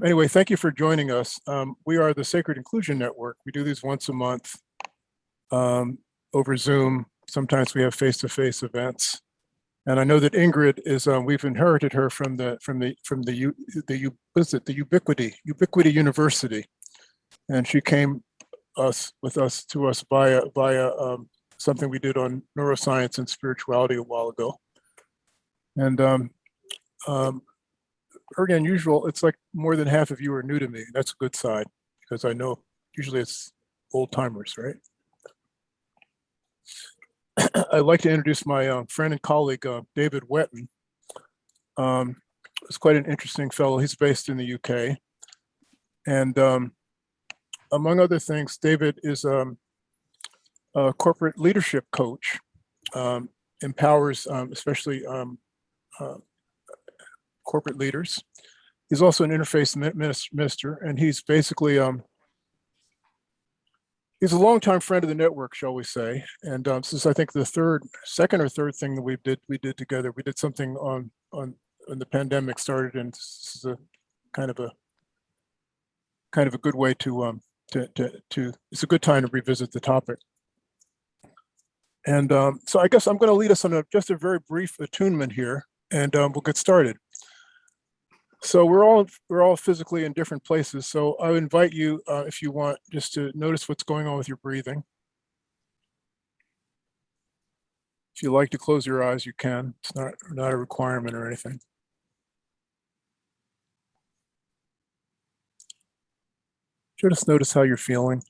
Anyway, thank you for joining us. We are the Sacred Inclusion Network. We do these once a month over Zoom. Sometimes we have face-to-face events. And I know that Ingrid is. We've inherited her from the Ubiquity University, and she came to us via something we did on neuroscience and spirituality a while ago. And very unusual. It's like more than half of you are new to me. That's a good sign, because I know usually it's old timers, right? I'd like to introduce my friend and colleague, David Wetton. He's quite an interesting fellow. He's based in the UK. And among other things, David is a corporate leadership coach, empowers especially corporate leaders. He's also an interfaith minister, and he's basically he's a longtime friend of the network, shall we say. And this is, I think, the second or third thing that we did together. We did something on when the pandemic started, and this is a kind of a good way to it's a good time to revisit the topic. And so I guess I'm going to lead us on just a very brief attunement here, and we'll get started. So we're all physically in different places. So I would invite you, if you want, just to notice what's going on with your breathing. If you like to close your eyes, you can. It's not a requirement or anything. Just notice how you're feeling.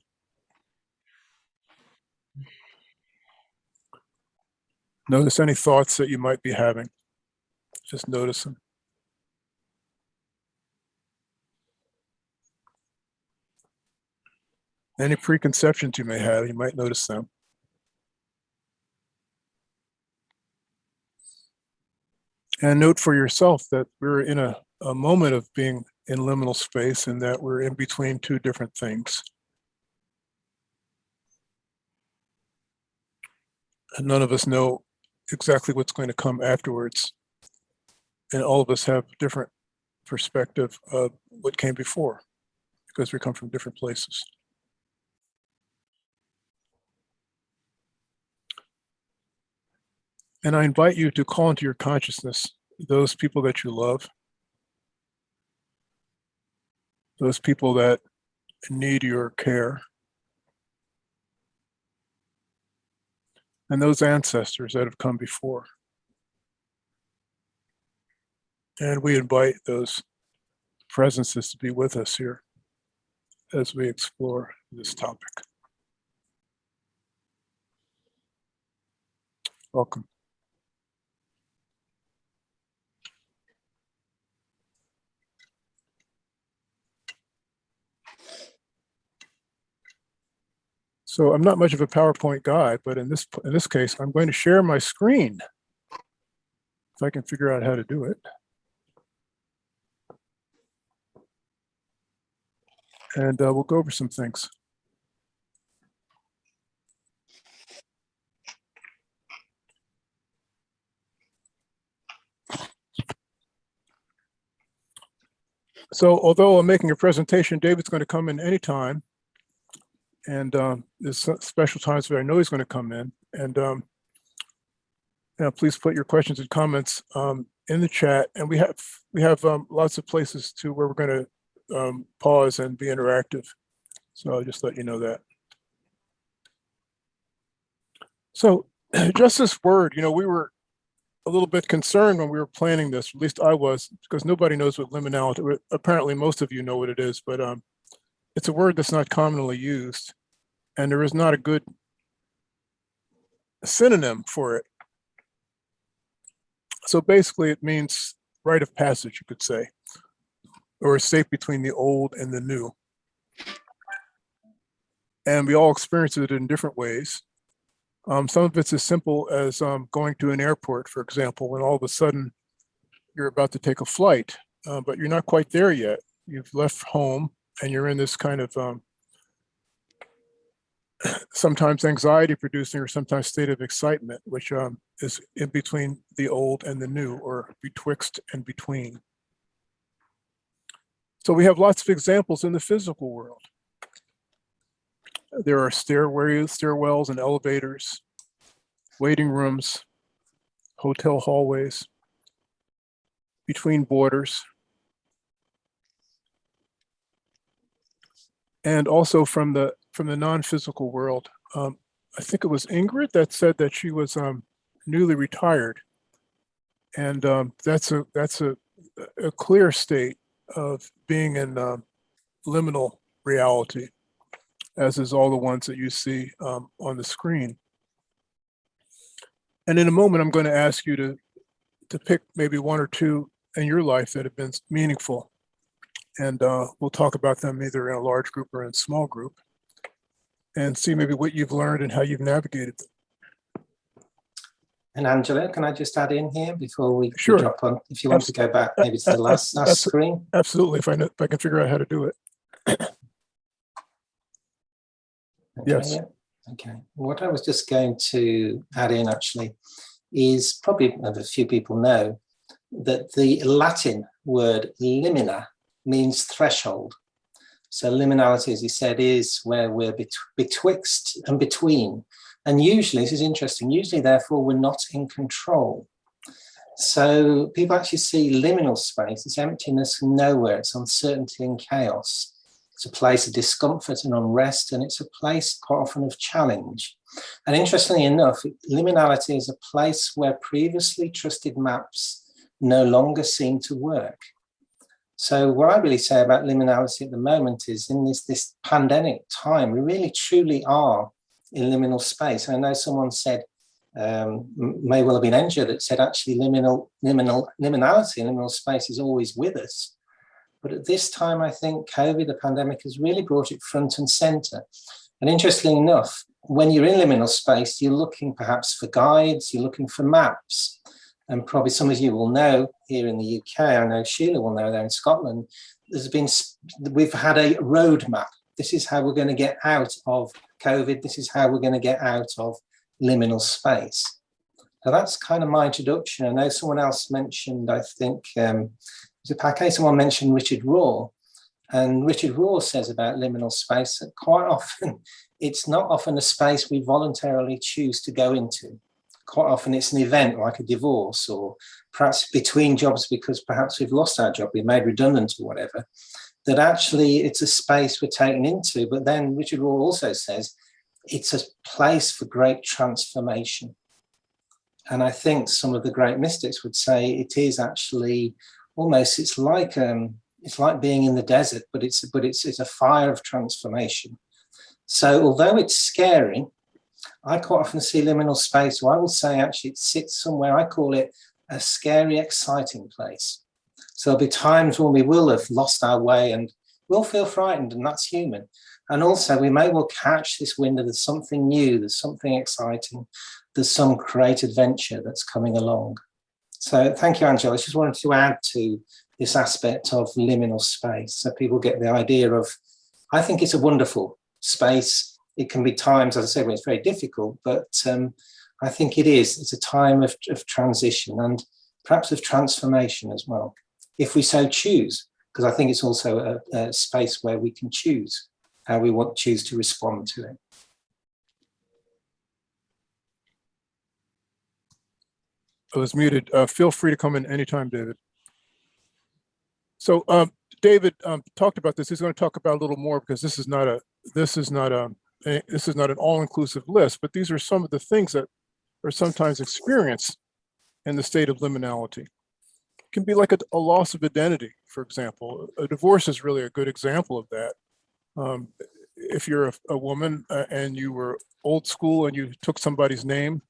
Notice any thoughts that you might be having. Just notice them. Any preconceptions you may have, you might notice them. And note for yourself that we're in a moment of being in liminal space, and that we're in between two different things. And none of us know exactly what's going to come afterwards. And all of us have different perspective of what came before, because we come from different places. And I invite you to call into your consciousness those people that you love, those people that need your care, and those ancestors that have come before. And we invite those presences to be with us here as we explore this topic. Welcome. So I'm not much of a PowerPoint guy, but in this case, I'm going to share my screen, if I can figure out how to do it. And we'll go over some things. So although I'm making a presentation, David's going to come in anytime. And there's special times where I know he's going to come in. And please put your questions and comments in the chat. And we have lots of places where we're going to pause and be interactive. So I'll just let you know that. So just this word, we were a little bit concerned when we were planning this, at least I was, because nobody knows what liminality, apparently most of you know what it is, but it's a word that's not commonly used, and there is not a good synonym for it. So basically it means rite of passage, you could say, or a state between the old and the new. And we all experience it in different ways. Some of it's as simple as going to an airport, for example, when all of a sudden you're about to take a flight, but you're not quite there yet. You've left home and you're in this kind of sometimes anxiety producing or sometimes state of excitement, which is in between the old and the new, or betwixt and between. So we have lots of examples in the physical world. There are stairwells and elevators, waiting rooms, hotel hallways, between borders, and also from the non-physical world. I think it was Ingrid that said that she was newly retired, and that's a clear state of being in liminal reality, as is all the ones that you see on the screen. And in a moment, I'm going to ask you to pick maybe one or two in your life that have been meaningful. And we'll talk about them either in a large group or in a small group, and see maybe what you've learned and how you've navigated them. And Angelo, can I just add in here before we Sure. drop on? If you want to go back maybe to the last screen. Absolutely, if I can figure out how to do it. Okay, Yes. Yeah. Okay. What I was just going to add in actually is probably a few people know that the Latin word limina means threshold. So liminality, as you said, is where we're betwixt and between. And usually, this is interesting, usually therefore we're not in control. So people actually see liminal space, it's emptiness and nowhere, it's uncertainty and chaos. It's a place of discomfort and unrest, and it's a place quite often of challenge. And interestingly enough, liminality is a place where previously trusted maps no longer seem to work. So what I really say about liminality at the moment is in this pandemic time, we really truly are in liminal space. I know someone said, may well have been Angelo, that said actually liminality, liminal space is always with us. But at this time, I think COVID, the pandemic, has really brought it front and center. And interestingly enough, when you're in liminal space, you're looking perhaps for guides, you're looking for maps. And probably some of you will know here in the UK, I know Sheila will know there in Scotland, we've had a roadmap. This is how we're going to get out of COVID. This is how we're going to get out of liminal space. So that's kind of my introduction. I know someone else mentioned, I think, someone mentioned Richard Raw. And Richard Raw says about liminal space that quite often, it's not often a space we voluntarily choose to go into. Quite often it's an event like a divorce, or perhaps between jobs because perhaps we've lost our job, we're made redundant or whatever, that actually it's a space we're taken into. But then Richard Raw also says it's a place for great transformation. And I think some of the great mystics would say it is actually almost, it's like being in the desert, but it's a fire of transformation. So although it's scary, I quite often see liminal space, or I will say actually it sits somewhere, I call it a scary, exciting place. So there'll be times when we will have lost our way and we'll feel frightened, and that's human. And also we may well catch this wind of there's something new, there's something exciting, there's some great adventure that's coming along. So thank you, Angelo. I just wanted to add to this aspect of liminal space so people get the idea of, I think it's a wonderful space. It can be times, as I said, when it's very difficult, but I think it is. It's a time of transition and perhaps of transformation as well, if we so choose, because I think it's also a space where we can choose how we choose to respond to it. I was muted. Feel free to come in anytime, David. So David talked about this. He's going to talk about a little more because this is not an all-inclusive list, but these are some of the things that are sometimes experienced in the state of liminality. It can be like a loss of identity, for example. A divorce is really a good example of that. If you're a woman and you were old school and you took somebody's name,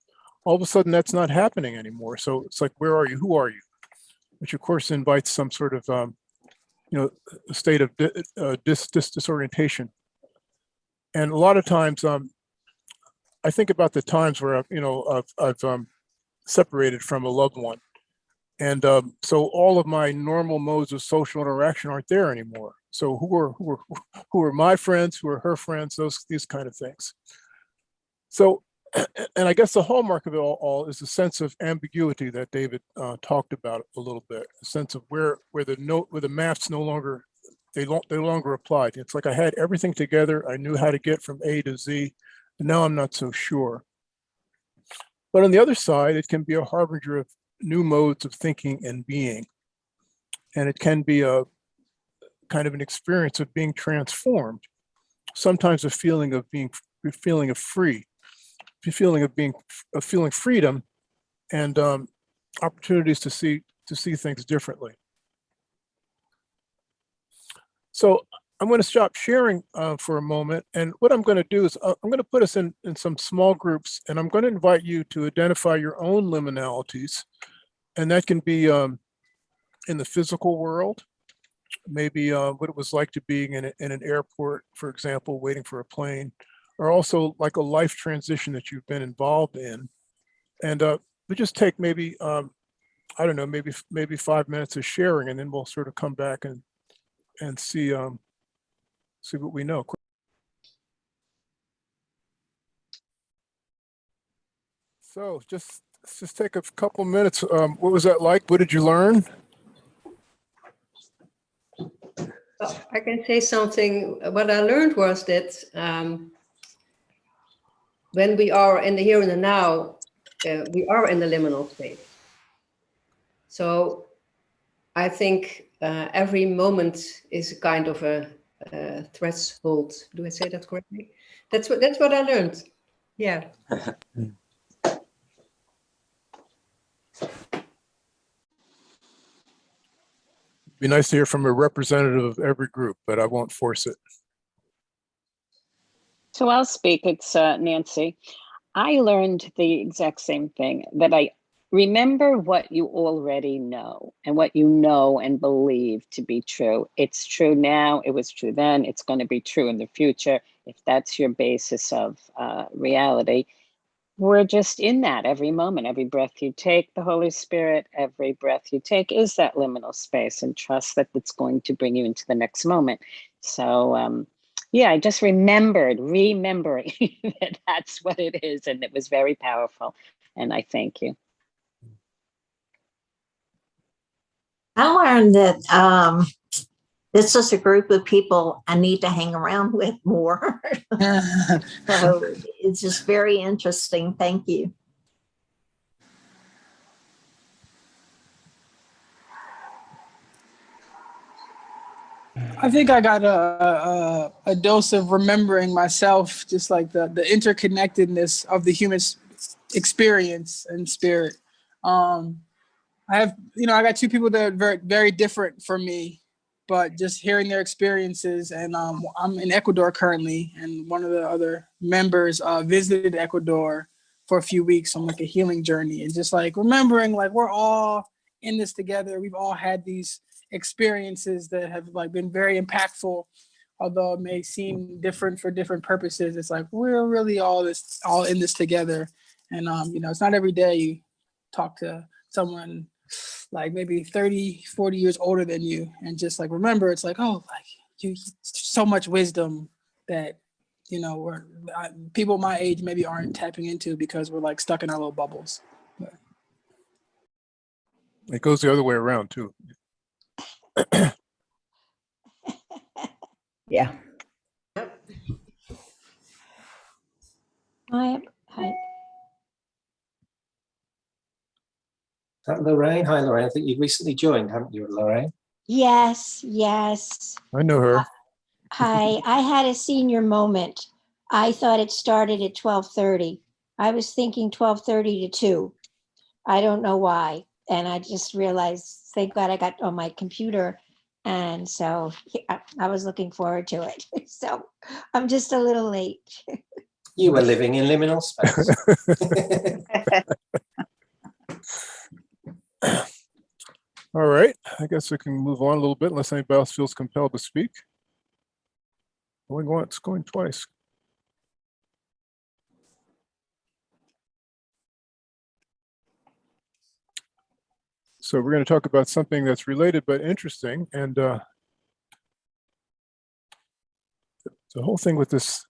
all of a sudden that's not happening anymore. So it's like, where are you? Who are you? Which of course invites some sort of, a state of disorientation. And a lot of times, I think about the times where I've separated from a loved one, and so all of my normal modes of social interaction aren't there anymore. So who are my friends? Who are her friends? These kind of things. So, and I guess the hallmark of it all is the sense of ambiguity that David talked about a little bit. A sense of where the maps no longer they no longer applied. It's like I had everything together. I knew how to get from A to Z, and now I'm not so sure. But on the other side, it can be a harbinger of new modes of thinking and being. And it can be a kind of an experience of being transformed. Sometimes a feeling of free, a feeling of feeling freedom, and opportunities to see things differently. So I'm going to stop sharing for a moment. And what I'm going to do is I'm going to put us in some small groups, and I'm going to invite you to identify your own liminalities. And that can be in the physical world, maybe what it was like to being in an airport, for example, waiting for a plane, or also like a life transition that you've been involved in. And we just take maybe, I don't know, maybe 5 minutes of sharing, and then we'll sort of come back and see what we know. So just take a couple minutes. What was that like? What did you learn? I can say something. What I learned was that when we are in the here and the now, we are in the liminal space. So I think every moment is a kind of a threshold. Do I say that correctly? That's what I learned. Yeah. Be nice to hear from a representative of every group, but I won't force it. So I'll speak. It's Nancy. I learned the exact same thing, that I remember what you already know and what you know and believe to be true. It's true now, it was true then, it's going to be true in the future. If that's your basis of reality, we're just in that every moment. Every breath you take, the Holy Spirit, every breath you take is that liminal space, and trust that it's going to bring you into the next moment. So yeah, I just remembering that that's what it is, and it was very powerful, and I thank you. I learned that this is a group of people I need to hang around with more. So it's just very interesting. Thank you. I think I got a dose of remembering myself, just like the interconnectedness of the human experience and spirit. I have, I got two people that are very, very different from me, but just hearing their experiences. And I'm in Ecuador currently, and one of the other members visited Ecuador for a few weeks on like a healing journey, and just like remembering like we're all in this together. We've all had these experiences that have like been very impactful, although it may seem different for different purposes. It's like we're really all in this together. And it's not every day you talk to someone like maybe 30, 40 years older than you, and just like remember, it's like, oh, like you so much wisdom that people my age maybe aren't tapping into because we're like stuck in our little bubbles. But it goes the other way around too. Yeah. Hi. Is that Lorraine? Hi, Lorraine. I think you've recently joined, haven't you, Lorraine? Yes. I know her. Hi. I had a senior moment. I thought it started at 12:30. I was thinking 12:30 to 2. I don't know why. And I just realized, thank God I got on my computer. And so I was looking forward to it. So I'm just a little late. You were living in liminal space. All right, I guess we can move on a little bit unless anybody else feels compelled to speak. Going once, going twice. So we're going to talk about something that's related but interesting, and the whole thing with this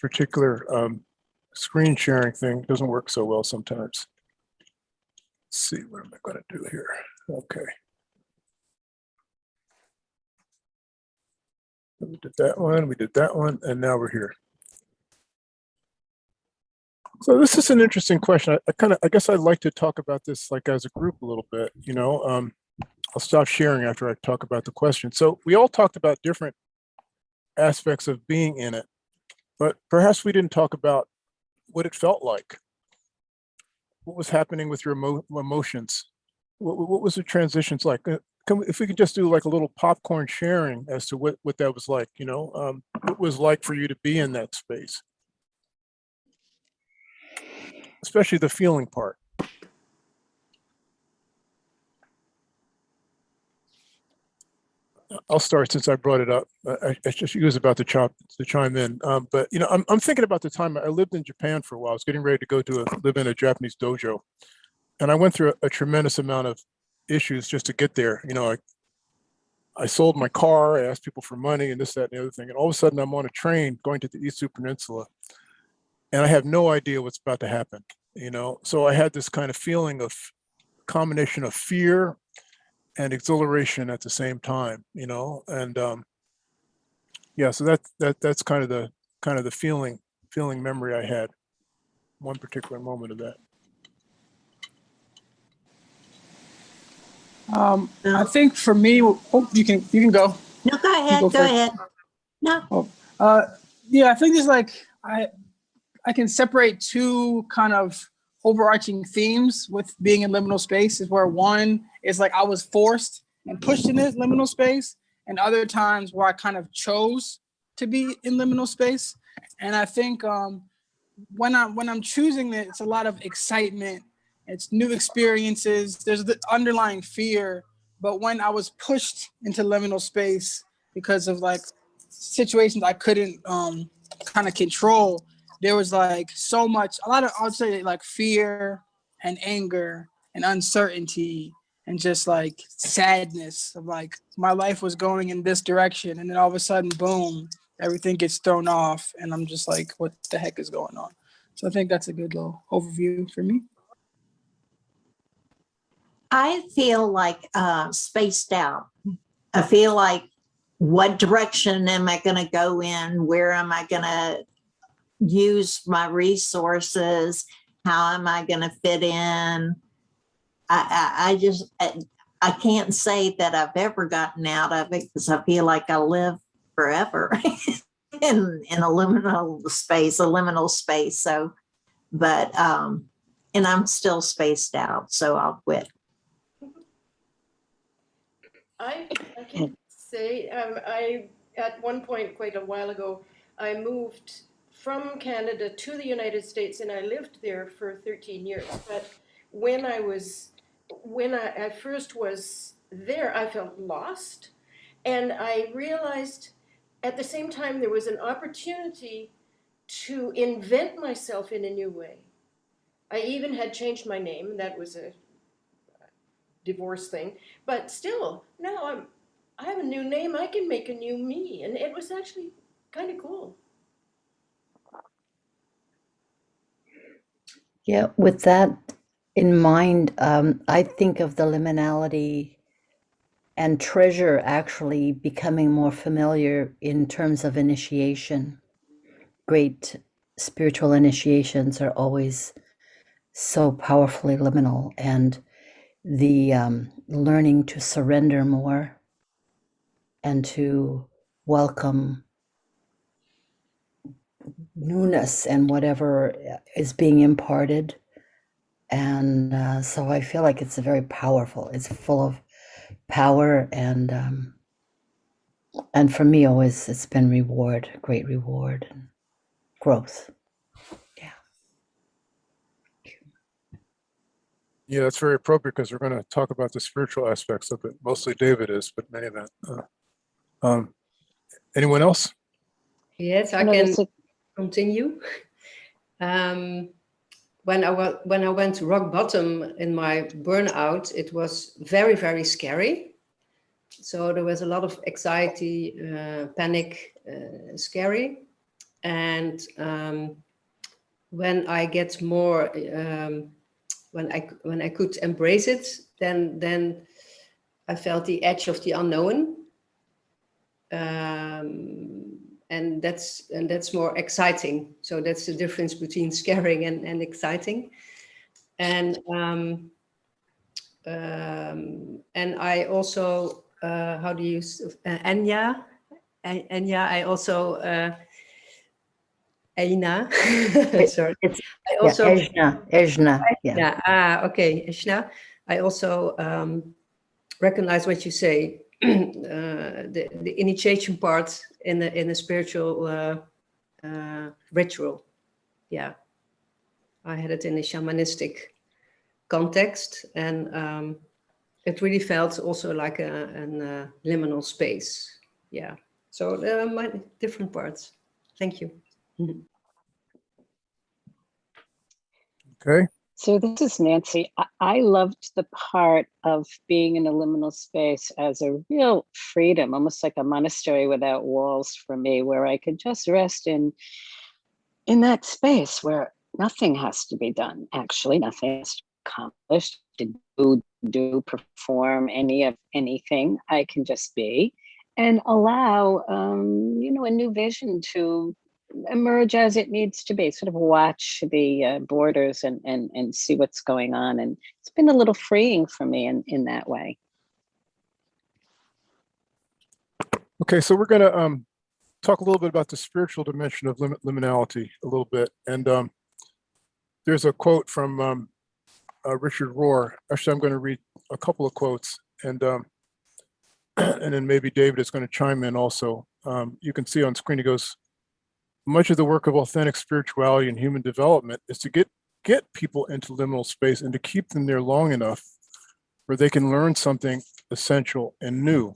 particular screen sharing thing doesn't work so well sometimes. Let's see, what am I going to do here? Okay. We did that one, we did that one, and now we're here. So this is an interesting question. I guess I'd like to talk about this like as a group a little bit, you know. I'll stop sharing after I talk about the question. So we all talked about different aspects of being in it, but perhaps we didn't talk about what it felt like. What was happening with your emotions? What was the transitions like? If we could just do like a little popcorn sharing as to what that was like, you know, what it was like for you to be in that space, especially the feeling part. I'll start since I brought it up. I just was about to chime in, but you know, I'm thinking about the time I lived in Japan for a while. I was getting ready to go to live in a Japanese dojo, and I went through a tremendous amount of issues just to get there. You know, I sold my car, I asked people for money and this, that, and the other thing. And all of a sudden I'm on a train going to the Izu Peninsula and I have no idea what's about to happen, you know? So I had this kind of feeling of combination of fear and exhilaration at the same time, you know? And yeah, so that's kind of the feeling memory I had, one particular moment of that. I think for me, you can go. No, go ahead. Go ahead. No. Yeah, I think there's like I can separate two kind of overarching themes with being in liminal space. Is where one is like I was forced and pushed in this liminal space, and other times where I kind of chose to be in liminal space. And I think when I'm choosing it, it's a lot of excitement. It's new experiences. There's the underlying fear. But when I was pushed into liminal space because of like situations I couldn't kind of control, there was like so much, a lot of, I would say like fear and anger and uncertainty and just like sadness of like my life was going in this direction. And then all of a sudden, boom, everything gets thrown off. And I'm just like, what the heck is going on? So I think that's a good little overview for me. I feel like spaced out. I feel like what direction am I going to go in? Where am I going to use my resources? How am I going to fit in? I can't say that I've ever gotten out of it because I feel like I live forever in a liminal space. So, but and I'm still spaced out, so I'll quit. I can say I at one point quite a while ago I moved from Canada to the United States and I lived there for 13 years. But when I first was there, I felt lost, and I realized at the same time there was an opportunity to invent myself in a new way. I even had changed my name. That was a divorce thing, but still, now I have a new name. I can make a new me, and it was actually kind of cool. Yeah, with that in mind, I think of the liminality and treasure actually becoming more familiar in terms of initiation. Great spiritual initiations are always so powerfully liminal, and the learning to surrender more and to welcome newness and whatever is being imparted. And so I feel like it's very powerful. It's full of power, and for me always it's been great reward and growth. Yeah, that's very appropriate because we're going to talk about the spiritual aspects of it. Mostly David is, but many of that. Anyone else? Yes, I can continue. When I went to rock bottom in my burnout, it was very, very scary. So there was a lot of anxiety, panic, scary. And when I get more, when I could embrace it, then I felt the edge of the unknown. and that's more exciting. So that's the difference between scaring and exciting. And I also how do you use Enya? Enya. I also Eina. Sorry. I also Ejna. Yeah. yeah. Okay, Eshna. I also recognize what you say. The initiation part in the spiritual ritual. Yeah, I had it in a shamanistic context, and it really felt also like a liminal space. Yeah, so there are different parts. Thank you. Okay. So this is Nancy. I loved the part of being in a liminal space as a real freedom, almost like a monastery without walls for me, where I could just rest in that space where nothing has to be done. Actually, nothing has to be accomplished, to do, perform anything. I can just be and allow, a new vision to emerge as it needs to be, sort of watch the borders and see what's going on. And it's been a little freeing for me in that way. Okay, so we're going to talk a little bit about the spiritual dimension of liminality a little bit. And there's a quote from Richard Rohr. Actually, I'm going to read a couple of quotes, and then maybe David is going to chime in also. You can see on screen, he goes, much of the work of authentic spirituality and human development is to get people into liminal space and to keep them there long enough where they can learn something essential and new.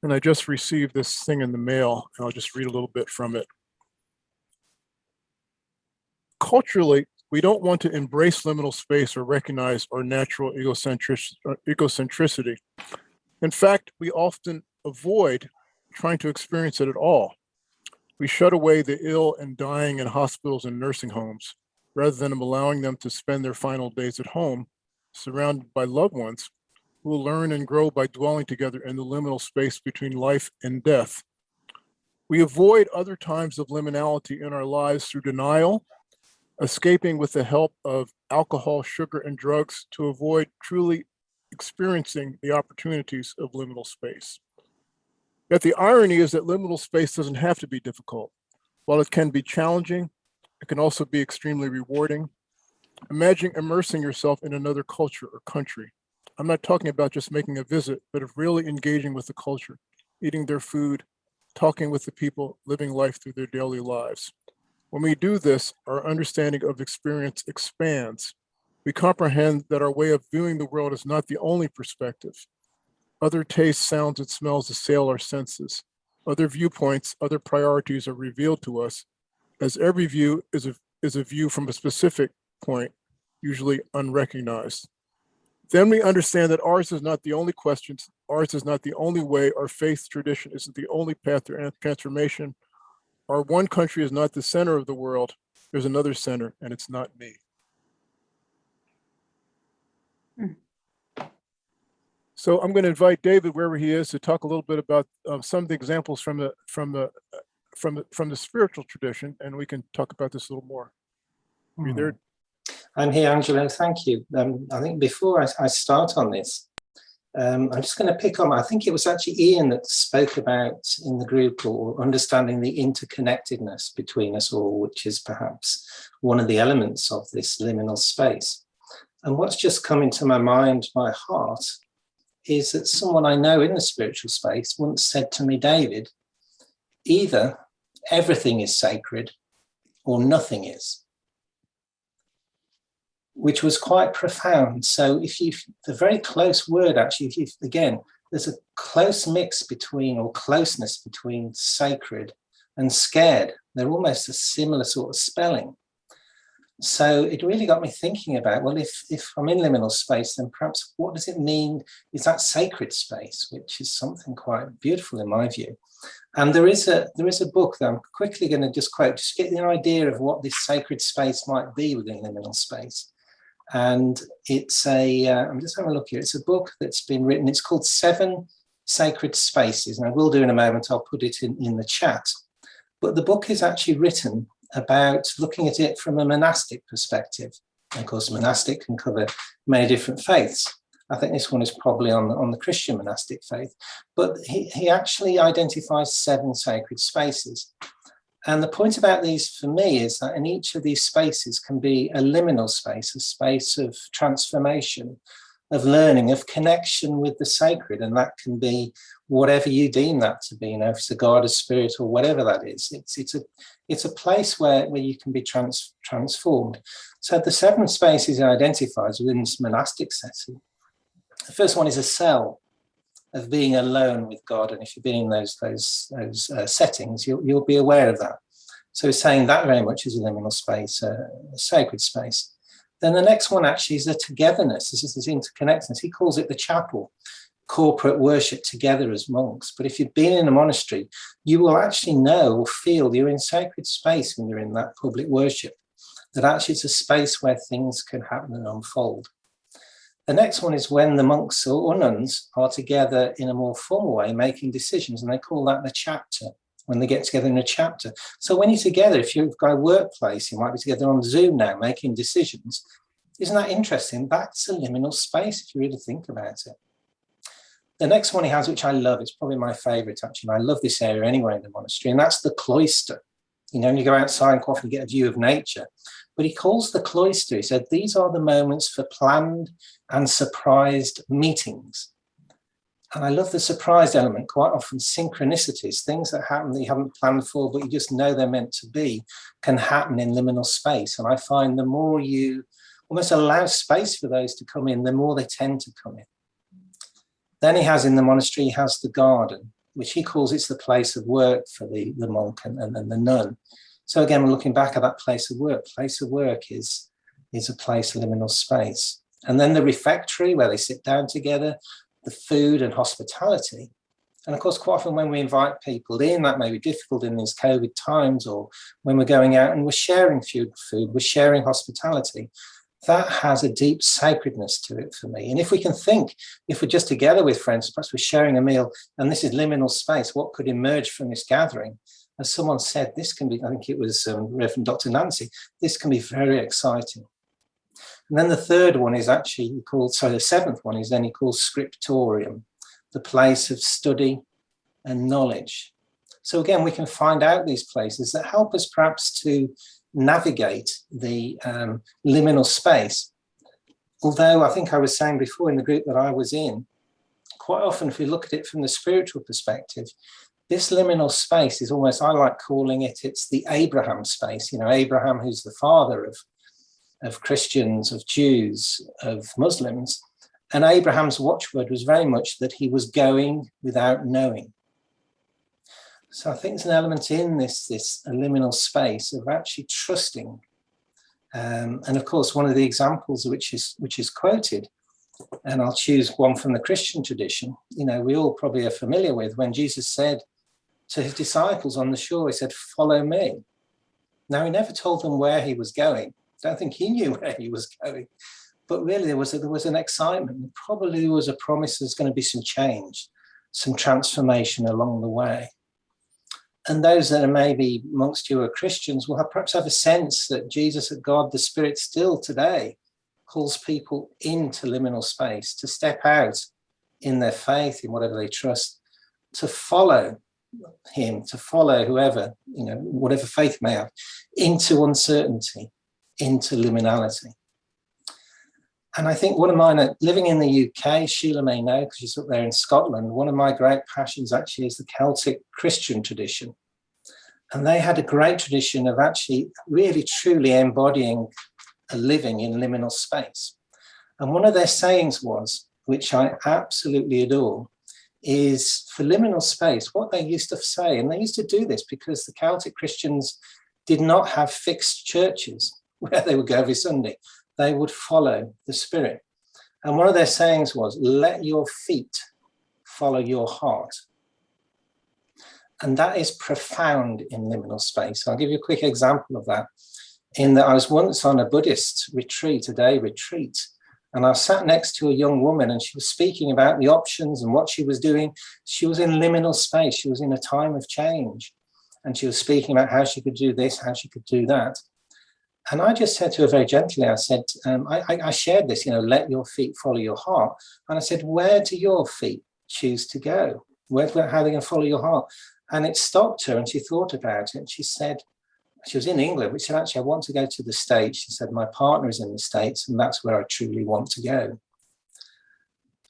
And I just received this thing in the mail, and I'll just read a little bit from it. Culturally, we don't want to embrace liminal space or recognize our natural egocentricity. In fact, we often avoid trying to experience it at all. We shut away the ill and dying in hospitals and nursing homes, rather than allowing them to spend their final days at home, surrounded by loved ones who will learn and grow by dwelling together in the liminal space between life and death. We avoid other times of liminality in our lives through denial, escaping with the help of alcohol, sugar, and drugs to avoid truly experiencing the opportunities of liminal space. Yet the irony is that liminal space doesn't have to be difficult. While it can be challenging, it can also be extremely rewarding. Imagine immersing yourself in another culture or country. I'm not talking about just making a visit, but of really engaging with the culture, eating their food, talking with the people, living life through their daily lives. When we do this, our understanding of experience expands. We comprehend that our way of viewing the world is not the only perspective. Other tastes, sounds, and smells assail our senses. Other viewpoints, other priorities are revealed to us, as every view is a view from a specific point, usually unrecognized. Then we understand that ours is not the only questions, ours is not the only way, our faith tradition isn't the only path to transformation. Our one country is not the center of the world. There's another center, and it's not me. So I'm going to invite David, wherever he is, to talk a little bit about some of the examples from the spiritual tradition, and we can talk about this a little more. Are you there? I'm here, Angelo. Thank you. I think before I start on this, I'm just going to pick on, I think it was actually Ian that spoke about in the group, or understanding the interconnectedness between us all, which is perhaps one of the elements of this liminal space. And what's just come into my mind, my heart, is that someone I know in the spiritual space once said to me, David, either everything is sacred or nothing is, which was quite profound. So the very close word, actually, again, there's a close mix between, or closeness between, sacred and scared. They're almost a similar sort of spelling. So it really got me thinking about, well, if I'm in liminal space, then perhaps what does it mean? Is that sacred space, which is something quite beautiful in my view. And there is a book that I'm quickly going to just quote, just get the idea of what this sacred space might be within liminal space. And it's I'm just having a look here. It's a book that's been written. It's called 7 sacred spaces. And I will do in a moment, I'll put it in the chat. But the book is actually written about looking at it from a monastic perspective. And of course, monastic can cover many different faiths. I think this one is probably on the Christian monastic faith. But he actually identifies 7 sacred spaces. And the point about these for me is that in each of these spaces can be a liminal space, a space of transformation, of learning, of connection with the sacred. And that can be whatever you deem that to be, if it's a God, a spirit, or whatever that is. It's a place where you can be transformed. So the 7 spaces he identifies within this monastic setting. The first one is a cell of being alone with God. And if you've been in those settings, you'll be aware of that. So he's saying that very much is a liminal space, a sacred space. Then the next one actually is a togetherness. This is this interconnectedness. He calls it the chapel, corporate worship together as monks. But if you've been in a monastery, you will actually know or feel you're in sacred space when you're in that public worship, that actually it's a space where things can happen and unfold. The next one is when the monks or nuns are together in a more formal way, making decisions, and they call that the chapter, when they get together in a chapter. So when you're together, if you've got a workplace, you might be together on Zoom now, making decisions. Isn't that interesting? That's a liminal space, if you really think about it. The next one he has, which I love, it's probably my favorite actually, and I love this area anyway in the monastery, and that's the cloister. You go outside and quite often get a view of nature. But he calls the cloister, he said, these are the moments for planned and surprised meetings. And I love the surprised element, quite often synchronicities, things that happen that you haven't planned for, but you just know they're meant to be, can happen in liminal space. And I find the more you almost allow space for those to come in, the more they tend to come in. Then he has in the monastery, he has the garden, which he calls it's the place of work for the monk and the nun. So again, we're looking back at that place of work. Place of work is a place of liminal space. And then the refectory, where they sit down together, the food and hospitality. And of course, quite often when we invite people in, that may be difficult in these COVID times, or when we're going out and we're sharing food, we're sharing hospitality. That has a deep sacredness to it for me. And if we can think, if we're just together with friends, perhaps we're sharing a meal, and this is liminal space, what could emerge from this gathering? As someone said, this can be, I think it was Reverend Dr. Nancy, this can be very exciting. And then the third one is actually called, the 7th one is then he calls scriptorium, the place of study and knowledge. So again, we can find out these places that help us perhaps to navigate the liminal space. Although I think I was saying before in the group that I was in, quite often if we look at it from the spiritual perspective, this liminal space is almost, I like calling it, it's the Abraham space. Abraham, who's the father of Christians, of Jews, of Muslims. And Abraham's watchword was very much that he was going without knowing. So I think there's an element in this liminal space of actually trusting. And of course, one of the examples which is quoted, and I'll choose one from the Christian tradition, we all probably are familiar with, when Jesus said to his disciples on the shore, he said, "Follow me." Now, he never told them where he was going. I don't think he knew where he was going. But really, there was an excitement. Probably there was a promise there's going to be some change, some transformation along the way. And those that are maybe amongst you are Christians will perhaps have a sense that Jesus, that God, the Spirit, still today calls people into liminal space, to step out in their faith, in whatever they trust, to follow him, to follow whoever, whatever faith may have, into uncertainty, into liminality. And I think one of mine, living in the UK, Sheila may know because she's up there in Scotland, one of my great passions actually is the Celtic Christian tradition. And they had a great tradition of actually really truly embodying a living in liminal space. And one of their sayings was, which I absolutely adore, is for liminal space, what they used to say, and they used to do this because the Celtic Christians did not have fixed churches where they would go every Sunday. They would follow the Spirit. And one of their sayings was, let your feet follow your heart. And that is profound in liminal space. I'll give you a quick example of that. In that I was once on a Buddhist retreat, a day retreat, And I sat next to a young woman and she was speaking about the options and what she was doing. She was in liminal space. She was in a time of change. And she was speaking about how she could do this, how she could do that. And I just said to her very gently, I said, I shared this, let your feet follow your heart. And I said, where do your feet choose to go? How are they going to follow your heart? And it stopped her and she thought about it. And she said, she was in England, but she said, actually, I want to go to the States. She said, my partner is in the States and that's where I truly want to go.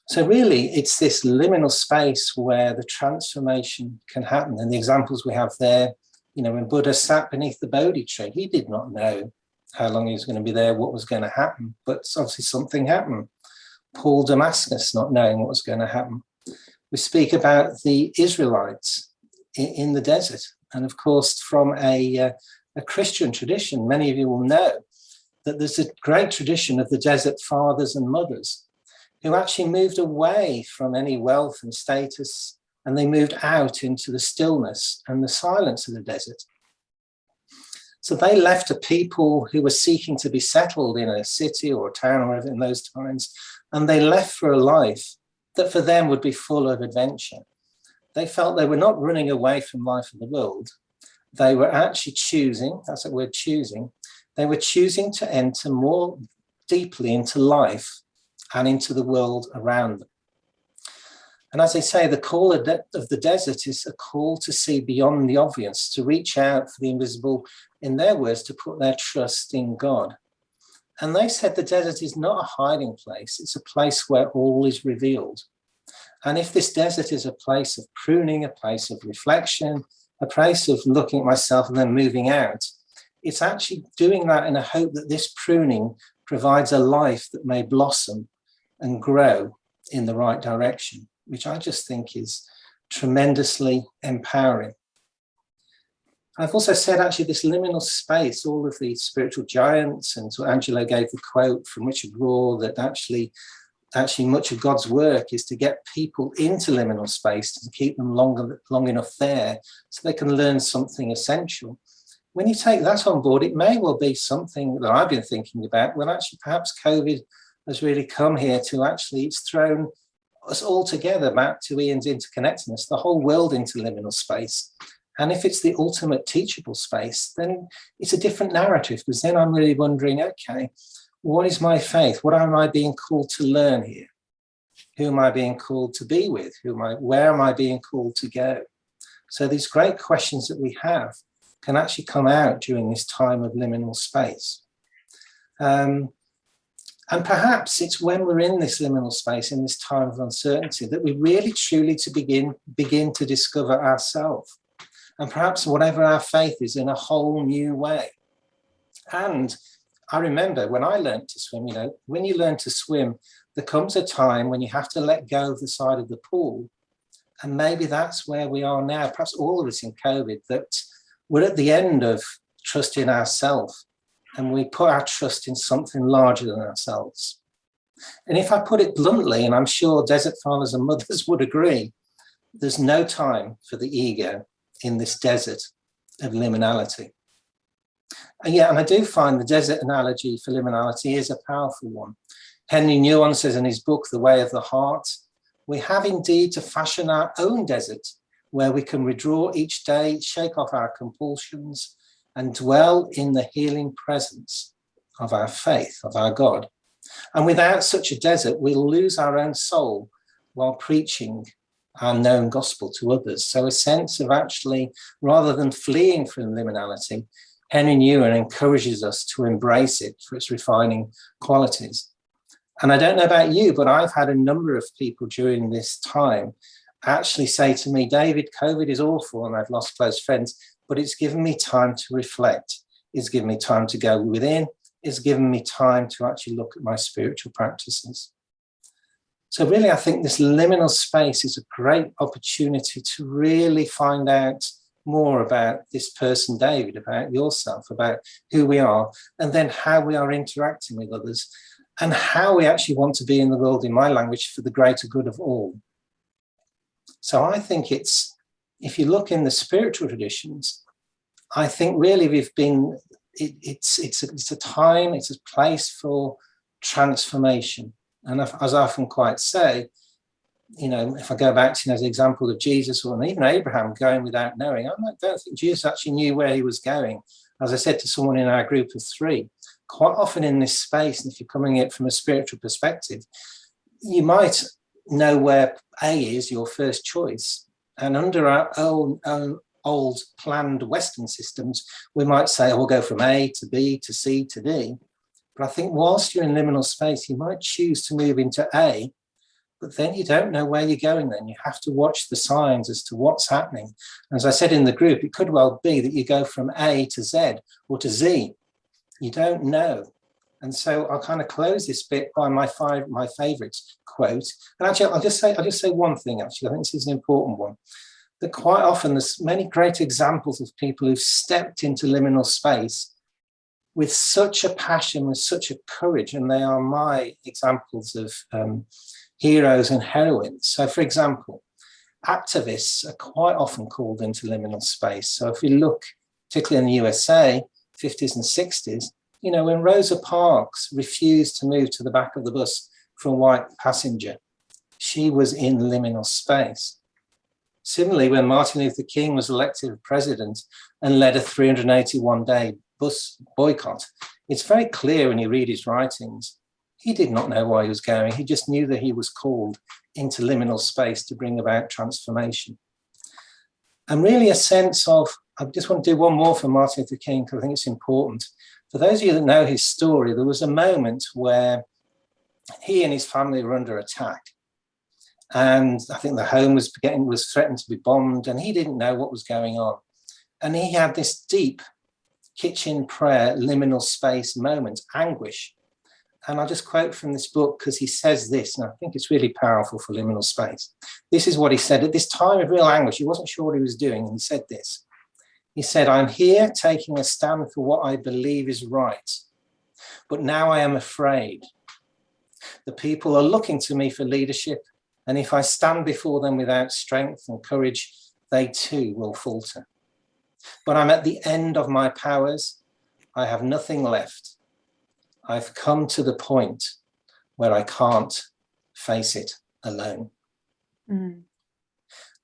So really, it's this liminal space where the transformation can happen. And the examples we have there, when Buddha sat beneath the Bodhi Tree, he did not know how long he was going to be there, what was going to happen, but obviously something happened. Paul Damascus not knowing what was going to happen. We speak about the Israelites in the desert. And of course, from a Christian tradition, many of you will know that there's a great tradition of the desert fathers and mothers who actually moved away from any wealth and status, and they moved out into the stillness and the silence of the desert. So they left a people who were seeking to be settled in a city or a town or whatever in those times, and they left for a life that for them would be full of adventure. They felt they were not running away from life in the world. They were actually choosing, that's that word choosing, they were choosing to enter more deeply into life and into the world around them. And as they say, the call of the desert is a call to see beyond the obvious, to reach out for the invisible, in their words, to put their trust in God. And they said the desert is not a hiding place, it's a place where all is revealed. And if this desert is a place of pruning, a place of reflection, a place of looking at myself and then moving out, it's actually doing that in a hope that this pruning provides a life that may blossom and grow in the right direction, which I just think is tremendously empowering. I've also said actually this liminal space, all of the spiritual giants, and so Angelo gave the quote from Richard Raw that actually much of God's work is to get people into liminal space, to keep them long enough there so they can learn something essential. When you take that on board, it may well be something that I've been thinking about, when actually perhaps COVID has really come here to actually, it's thrown us all together back to Ian's interconnectedness, the whole world into liminal space. And if it's the ultimate teachable space, then it's a different narrative, because then I'm really wondering, okay, what is my faith? What am I being called to learn here? Who am I being called to be with? Where am I being called to go? So these great questions that we have can actually come out during this time of liminal space. And perhaps it's when we're in this liminal space, in this time of uncertainty, that we really truly to begin to discover ourselves. And perhaps whatever our faith is in a whole new way. And I remember when I learned to swim, when you learn to swim, there comes a time when you have to let go of the side of the pool. And maybe that's where we are now, perhaps all of us in COVID, that we're at the end of trusting ourselves, and we put our trust in something larger than ourselves. And if I put it bluntly, and I'm sure desert fathers and mothers would agree, there's no time for the ego in this desert of liminality. And I do find the desert analogy for liminality is a powerful one. Henry Nouwen says in his book, The Way of the Heart, we have indeed to fashion our own desert where we can withdraw each day, shake off our compulsions, and dwell in the healing presence of our faith, of our God. And without such a desert, we'll lose our own soul while preaching our known gospel to others. So a sense of actually, rather than fleeing from liminality, Henry Nouwen encourages us to embrace it for its refining qualities. And I don't know about you, but I've had a number of people during this time actually say to me, David, COVID is awful and I've lost close friends, but it's given me time to reflect. It's given me time to go within. It's given me time to actually look at my spiritual practices. So really, I think this liminal space is a great opportunity to really find out more about this person, David, about yourself, about who we are, and then how we are interacting with others, and how we actually want to be in the world, in my language, for the greater good of all. So I think it's, if you look in the spiritual traditions, I think really we've been, it's a time, it's a place for transformation. And as I often quite say, if I go back to the example of Jesus or even Abraham going without knowing, I don't think Jesus actually knew where he was going. As I said to someone in our group of 3, quite often in this space, and if you're coming at it from a spiritual perspective, you might know where A is your first choice. And under our own old planned Western systems, we might say, we'll go from A to B to C to D. But I think whilst you're in liminal space, you might choose to move into A, but then you don't know where you're going then. You have to watch the signs as to what's happening. As I said in the group, it could well be that you go from A to Z or to Z. You don't know. And so I'll kind of close this bit by my favorite quote. And actually, I'll just say one thing, actually. I think this is an important one. That quite often there's many great examples of people who've stepped into liminal space with such a passion, with such a courage, and they are my examples of heroes and heroines. So, for example, activists are quite often called into liminal space. So if we look, particularly in the USA, 50s and 60s, when Rosa Parks refused to move to the back of the bus for a white passenger, she was in liminal space. Similarly, when Martin Luther King was elected president and led a 381-day bus boycott, it's very clear when you read his writings, he did not know where he was going. He just knew that he was called into liminal space to bring about transformation. And really a sense of, I just want to do one more for Martin Luther King because I think it's important. For those of you that know his story, there was a moment where he and his family were under attack. And I think the home was threatened to be bombed, and he didn't know what was going on. And he had this deep kitchen prayer, liminal space moment, anguish. And I'll just quote from this book because he says this, and I think it's really powerful for liminal space. This is what he said at this time of real anguish. He wasn't sure what he was doing, and he said this. He said, "I'm here taking a stand for what I believe is right, but now I am afraid. The people are looking to me for leadership, and if I stand before them without strength and courage, they too will falter. But I'm at the end of my powers. I have nothing left. I've come to the point where I can't face it alone." Mm.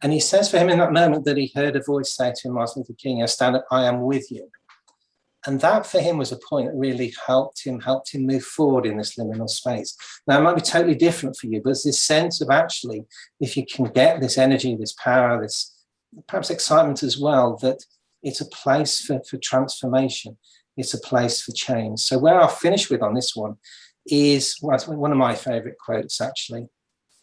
And he says for him in that moment that he heard a voice say to him, Martin Luther King, "I stand up, I am with you." And that for him was a point that really helped him move forward in this liminal space. Now, it might be totally different for you, but there's this sense of actually, if you can get this energy, this power, this perhaps excitement as well, that it's a place for transformation. It's a place for change. So where I'll finish with on this one is one of my favorite quotes, actually,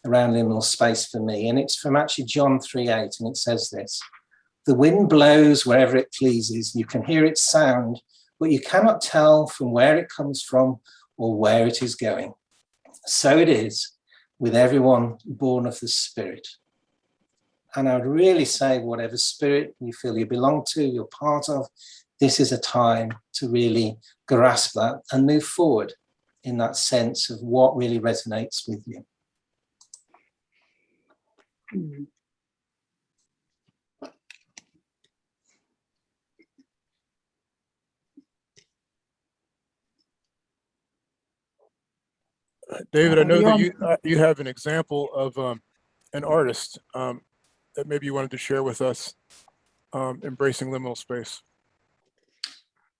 around liminal space for me. And it's from actually John 3:8, and it says this: "The wind blows wherever it pleases. You can hear its sound, but you cannot tell from where it comes from or where it is going. So it is with everyone born of the Spirit." And I would really say, whatever spirit you feel you belong to, you're part of, this is a time to really grasp that and move forward in that sense of what really resonates with you. Mm. David, I know that you have an example of an artist that maybe you wanted to share with us, embracing liminal space.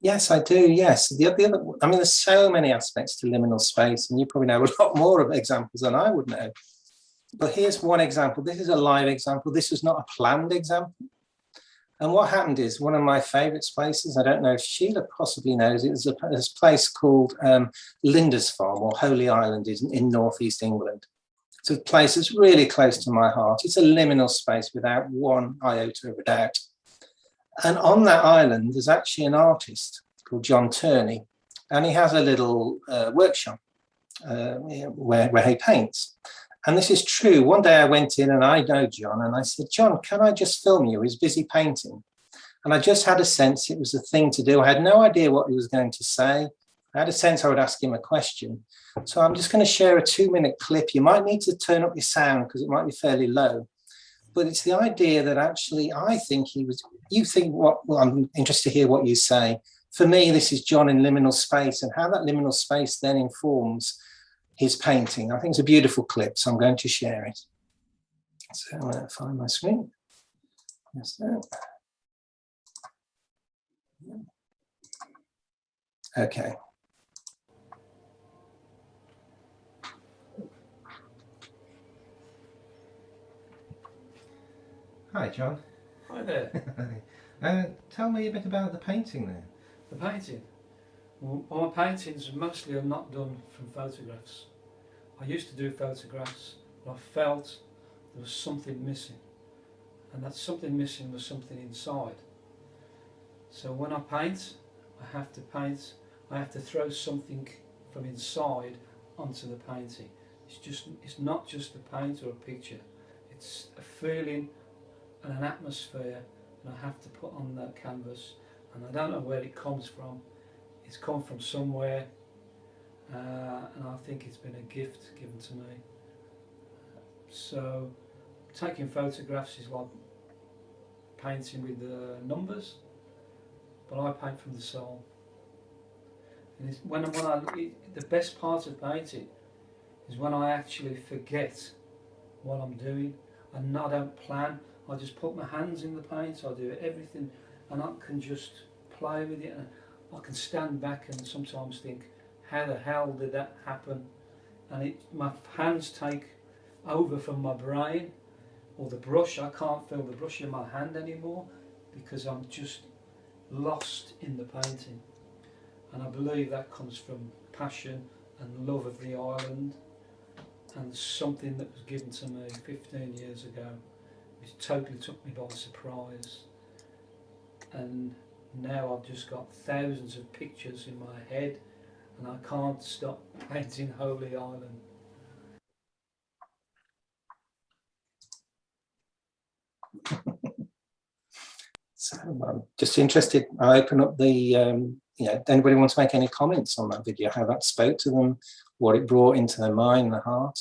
Yes, I do. Yes. The other, I mean, there's so many aspects to liminal space, and you probably know a lot more of examples than I would know. But here's one example. This is a live example. This is not a planned example. And what happened is, one of my favorite spaces, I don't know if Sheila possibly knows, it's a place called Lindisfarne, or Holy Island, in northeast England. It's a place that's really close to my heart. It's a liminal space without one iota of a doubt. And on that island, there's actually an artist called John Turney, and he has a little workshop where he paints. And this is true. One day I went in, and I know John, and I said, "John, can I just film you?" He's busy painting. And I just had a sense it was a thing to do. I had no idea what he was going to say. I had a sense I would ask him a question. So I'm just going to share a 2-minute clip. You might need to turn up your sound because it might be fairly low. But it's the idea that actually I think he was, you think what, well, I'm interested to hear what you say. for me, this is John in liminal space, and how that liminal space then informs his painting. I think it's a beautiful clip, so I'm going to share it. So I'm going to find my screen. Yes, there. Okay. Hi, John. Hi there. Tell me a bit about the painting there. The painting. Well, my paintings mostly are not done from photographs. I used to do photographs, but I felt there was something missing. And that something missing was something inside. So when I paint, I have to throw something from inside onto the painting. It's not just a paint or a picture. It's a feeling and an atmosphere, and I have to put on that canvas, and I don't know where it comes from. It's come from somewhere, and I think it's been a gift given to me. So taking photographs is like painting with the numbers, but I paint from the soul. And it's the best part of painting is when I actually forget what I'm doing, and I don't plan. I just put my hands in the paint, I do everything, and I can just play with it, and I can stand back and sometimes think, how the hell did that happen? And my hands take over from my brain, or the brush. I can't feel the brush in my hand anymore because I'm just lost in the painting. And I believe that comes from passion and love of the island, and something that was given to me 15 years ago. It totally took me by surprise, and now I've just got thousands of pictures in my head, and I can't stop painting Holy Island. So I'm just interested. I open up the, anybody want to make any comments on that video, how that spoke to them, what it brought into their mind and their heart?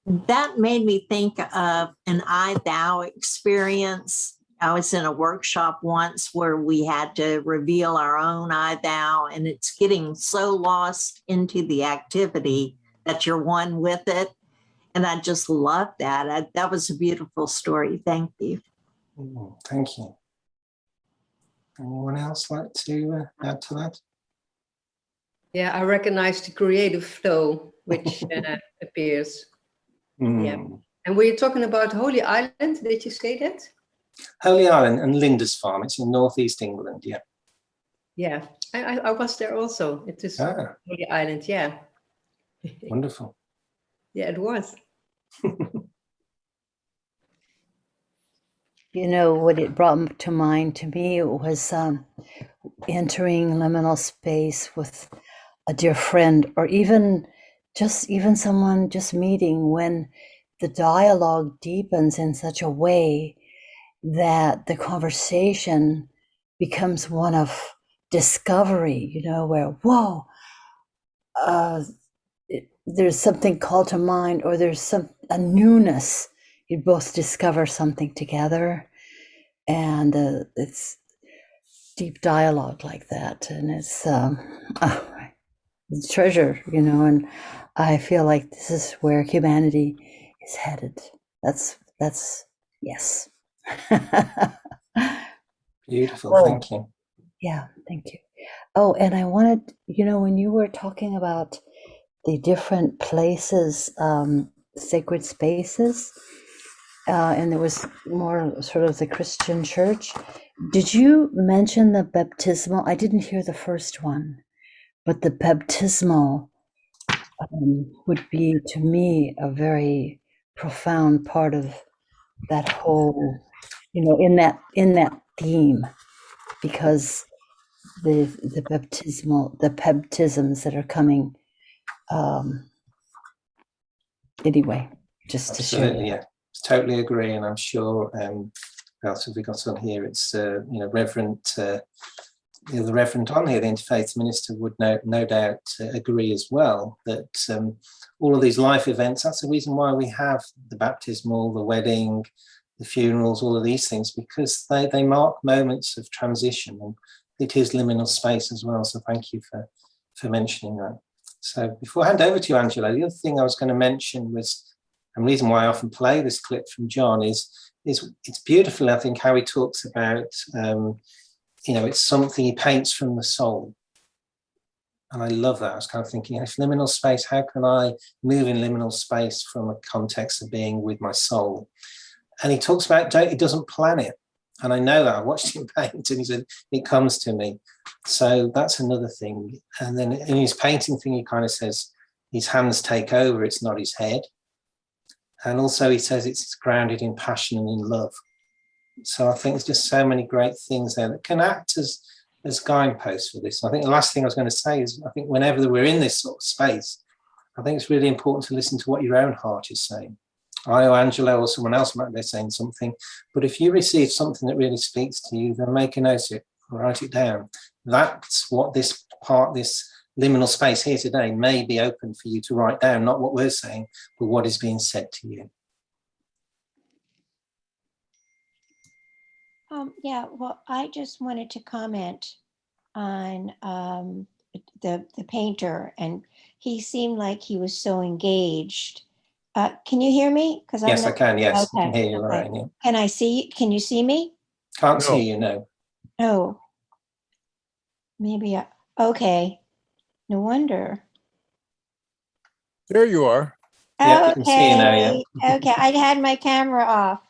That made me think of an I Thou experience. I was in a workshop once where we had to reveal our own I Thou, and it's getting so lost into the activity that you're one with it. And I just love that. That was a beautiful story. Thank you. Thank you. Anyone else like to add to that? Yeah, I recognize the creative flow which appears. Yeah. And were you talking about Holy Island? Did you say that? Holy Island and Lindisfarne. It's in northeast England. Yeah. Yeah, I was there also. It is Holy Island. Yeah. Wonderful. Yeah, it was. You know, what it brought to mind to me was entering liminal space with a dear friend, or even someone just meeting, when the dialogue deepens in such a way that the conversation becomes one of discovery, you know, where, whoa, there's something called to mind, or there's a newness. You both discover something together, and it's deep dialogue like that, and it's treasure, you know. And I feel like this is where humanity is headed. That's yes. Beautiful. Oh, thank you. Yeah, thank you. Oh, and I wanted, you know, when you were talking about the different places, sacred spaces, and there was more sort of the Christian church. Did you mention the baptismal? I didn't hear the first one, but the baptismal would be, to me, a very profound part of that whole, you know, in that theme, because the baptisms that are coming. Anyway, just Absolutely, to share. yeah, totally agree, and I'm sure. Who else have we got on here? It's Reverend. The Reverend on here, the Interfaith Minister, would no doubt agree as well that all of these life events. That's the reason why we have the baptismal, the wedding, the funerals, all of these things, because they mark moments of transition, it is liminal space as well. So thank you for mentioning that. So before I hand over to you, Angelo, the other thing I was going to mention was, and the reason why I often play this clip from John is it's beautiful, I think, how he talks about, it's something he paints from the soul. And I love that. I was kind of thinking, if liminal space, how can I move in liminal space from a context of being with my soul? And he talks about, he doesn't plan it. And I know that. I watched him paint and he said, it comes to me. So that's another thing. And then in his painting thing, he kind of says, his hands take over, it's not his head. And also he says it's grounded in passion and in love. So I think there's just so many great things there that can act as guideposts for this. I think the last thing I was going to say is, I think whenever we're in this sort of space, I think it's really important to listen to what your own heart is saying. I or Angelo or someone else might be saying something, but if you receive something that really speaks to you, then make a note of it, write it down. That's what this liminal space here today may be open for you to write down, not what we're saying, but what is being said to you. Yeah, well, I just wanted to comment on the painter, and he seemed like he was so engaged. Can you hear me? Because yes, I can. Yes, okay, I can hear you, okay. Lorraine. Yeah. Can I see? Can you see me? Can't see you, no. Oh, maybe. Okay. No wonder. There you are. Yeah, we can see you now, yeah. Okay. I had my camera off.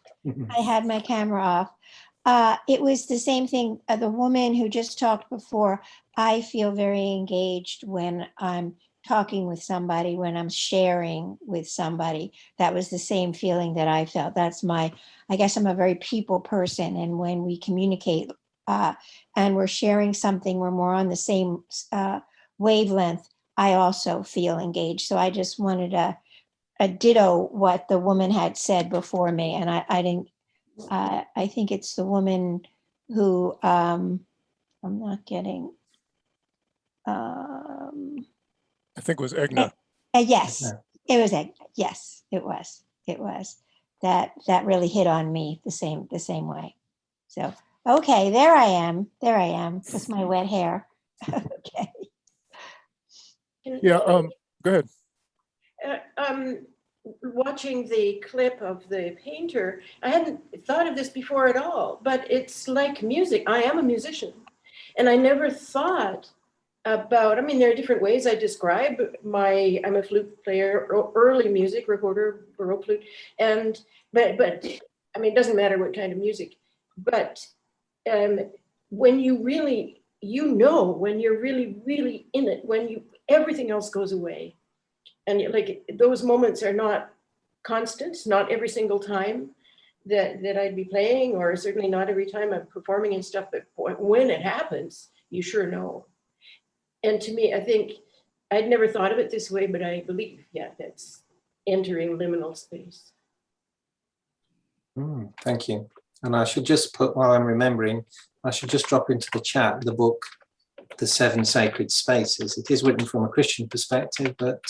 I had my camera off. It was the same thing. The woman who just talked before, I feel very engaged when I'm talking with somebody, when I'm sharing with somebody. That was the same feeling that I felt. I guess I'm a very people person. And when we communicate and we're sharing something, when we're on the same wavelength, I also feel engaged. So I just wanted to ditto what the woman had said before me. And I didn't, I think it's the woman who I'm not getting. I think it was Egna. Yes, it was Egna. Yes, it was. It was that really hit on me the same way. So okay, there I am with my wet hair. Okay. Yeah. Go ahead. Watching the clip of the painter, I hadn't thought of this before at all, but it's like music. I am a musician, and I never thought about, there are different ways I describe I'm a flute player, early music, recorder, baroque flute, but it doesn't matter what kind of music, but when you really, when you're really, really in it, everything else goes away. And those moments are not constant, not every single time that I'd be playing, or certainly not every time I'm performing and stuff, but when it happens, you sure know. And to me, I think I'd never thought of it this way, but I believe, that's entering liminal space. Thank you. And I should just put, while I'm remembering, I should just drop into the chat the book, The Seven Sacred Spaces. It is written from a Christian perspective, but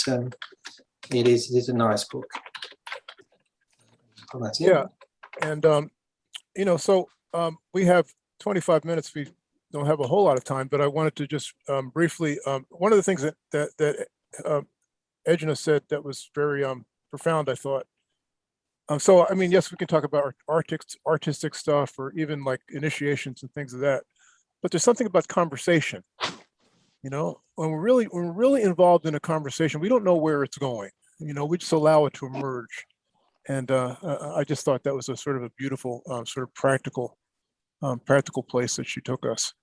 it is a nice book. Oh, that's it. Yeah. And, so we have 25 minutes. We don't have a whole lot of time, but I wanted to just briefly, one of the things that Edna said that was very profound, I thought. Yes, we can talk about artistic stuff or even like initiations and things of that, but there's something about conversation. When we're really involved in a conversation, we don't know where it's going. We just allow it to emerge. And I just thought that was a sort of a beautiful, sort of practical place that she took us.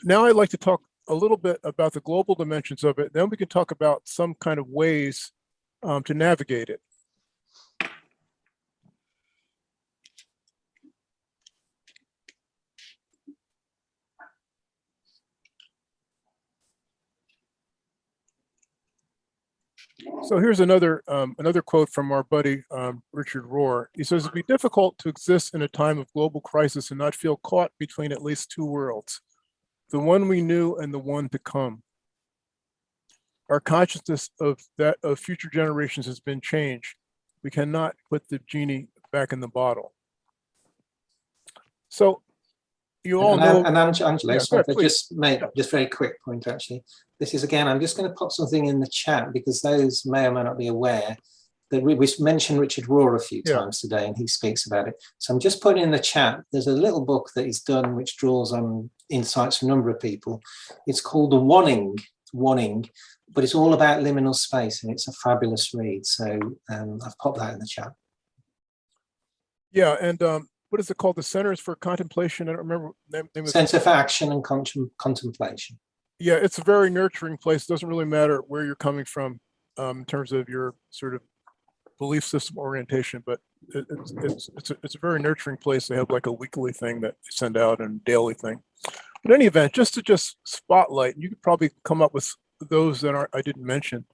Now I'd like to talk a little bit about the global dimensions of it. Then we can talk about some kind of ways to navigate it. So here's another quote from our buddy Richard Rohr. He says, "It'd be difficult to exist in a time of global crisis and not feel caught between at least two worlds, the one we knew and the one to come. Our consciousness of future generations has been changed. We cannot put the genie back in the bottle." So you all know. And Angelo, Yeah, sorry, go ahead, if I just make just very quick point actually. This is again, I'm just going to pop something in the chat because those may or may not be aware that we mentioned Richard Rohr a few times today, and he speaks about it. So I'm just putting in the chat. There's a little book that he's done which draws on insights from a number of people. It's called The Wanting, but it's all about liminal space, and it's a fabulous read. So I've popped that in the chat. Yeah, and what is it called? The Centers for Contemplation. I don't remember the name of Center for Action and Contemplation. Yeah, it's a very nurturing place. It doesn't really matter where you're coming from in terms of your sort of belief system orientation, but it's a very nurturing place. They have like a weekly thing that they send out and daily thing. In any event, just to spotlight, you could probably come up with those that I didn't mention.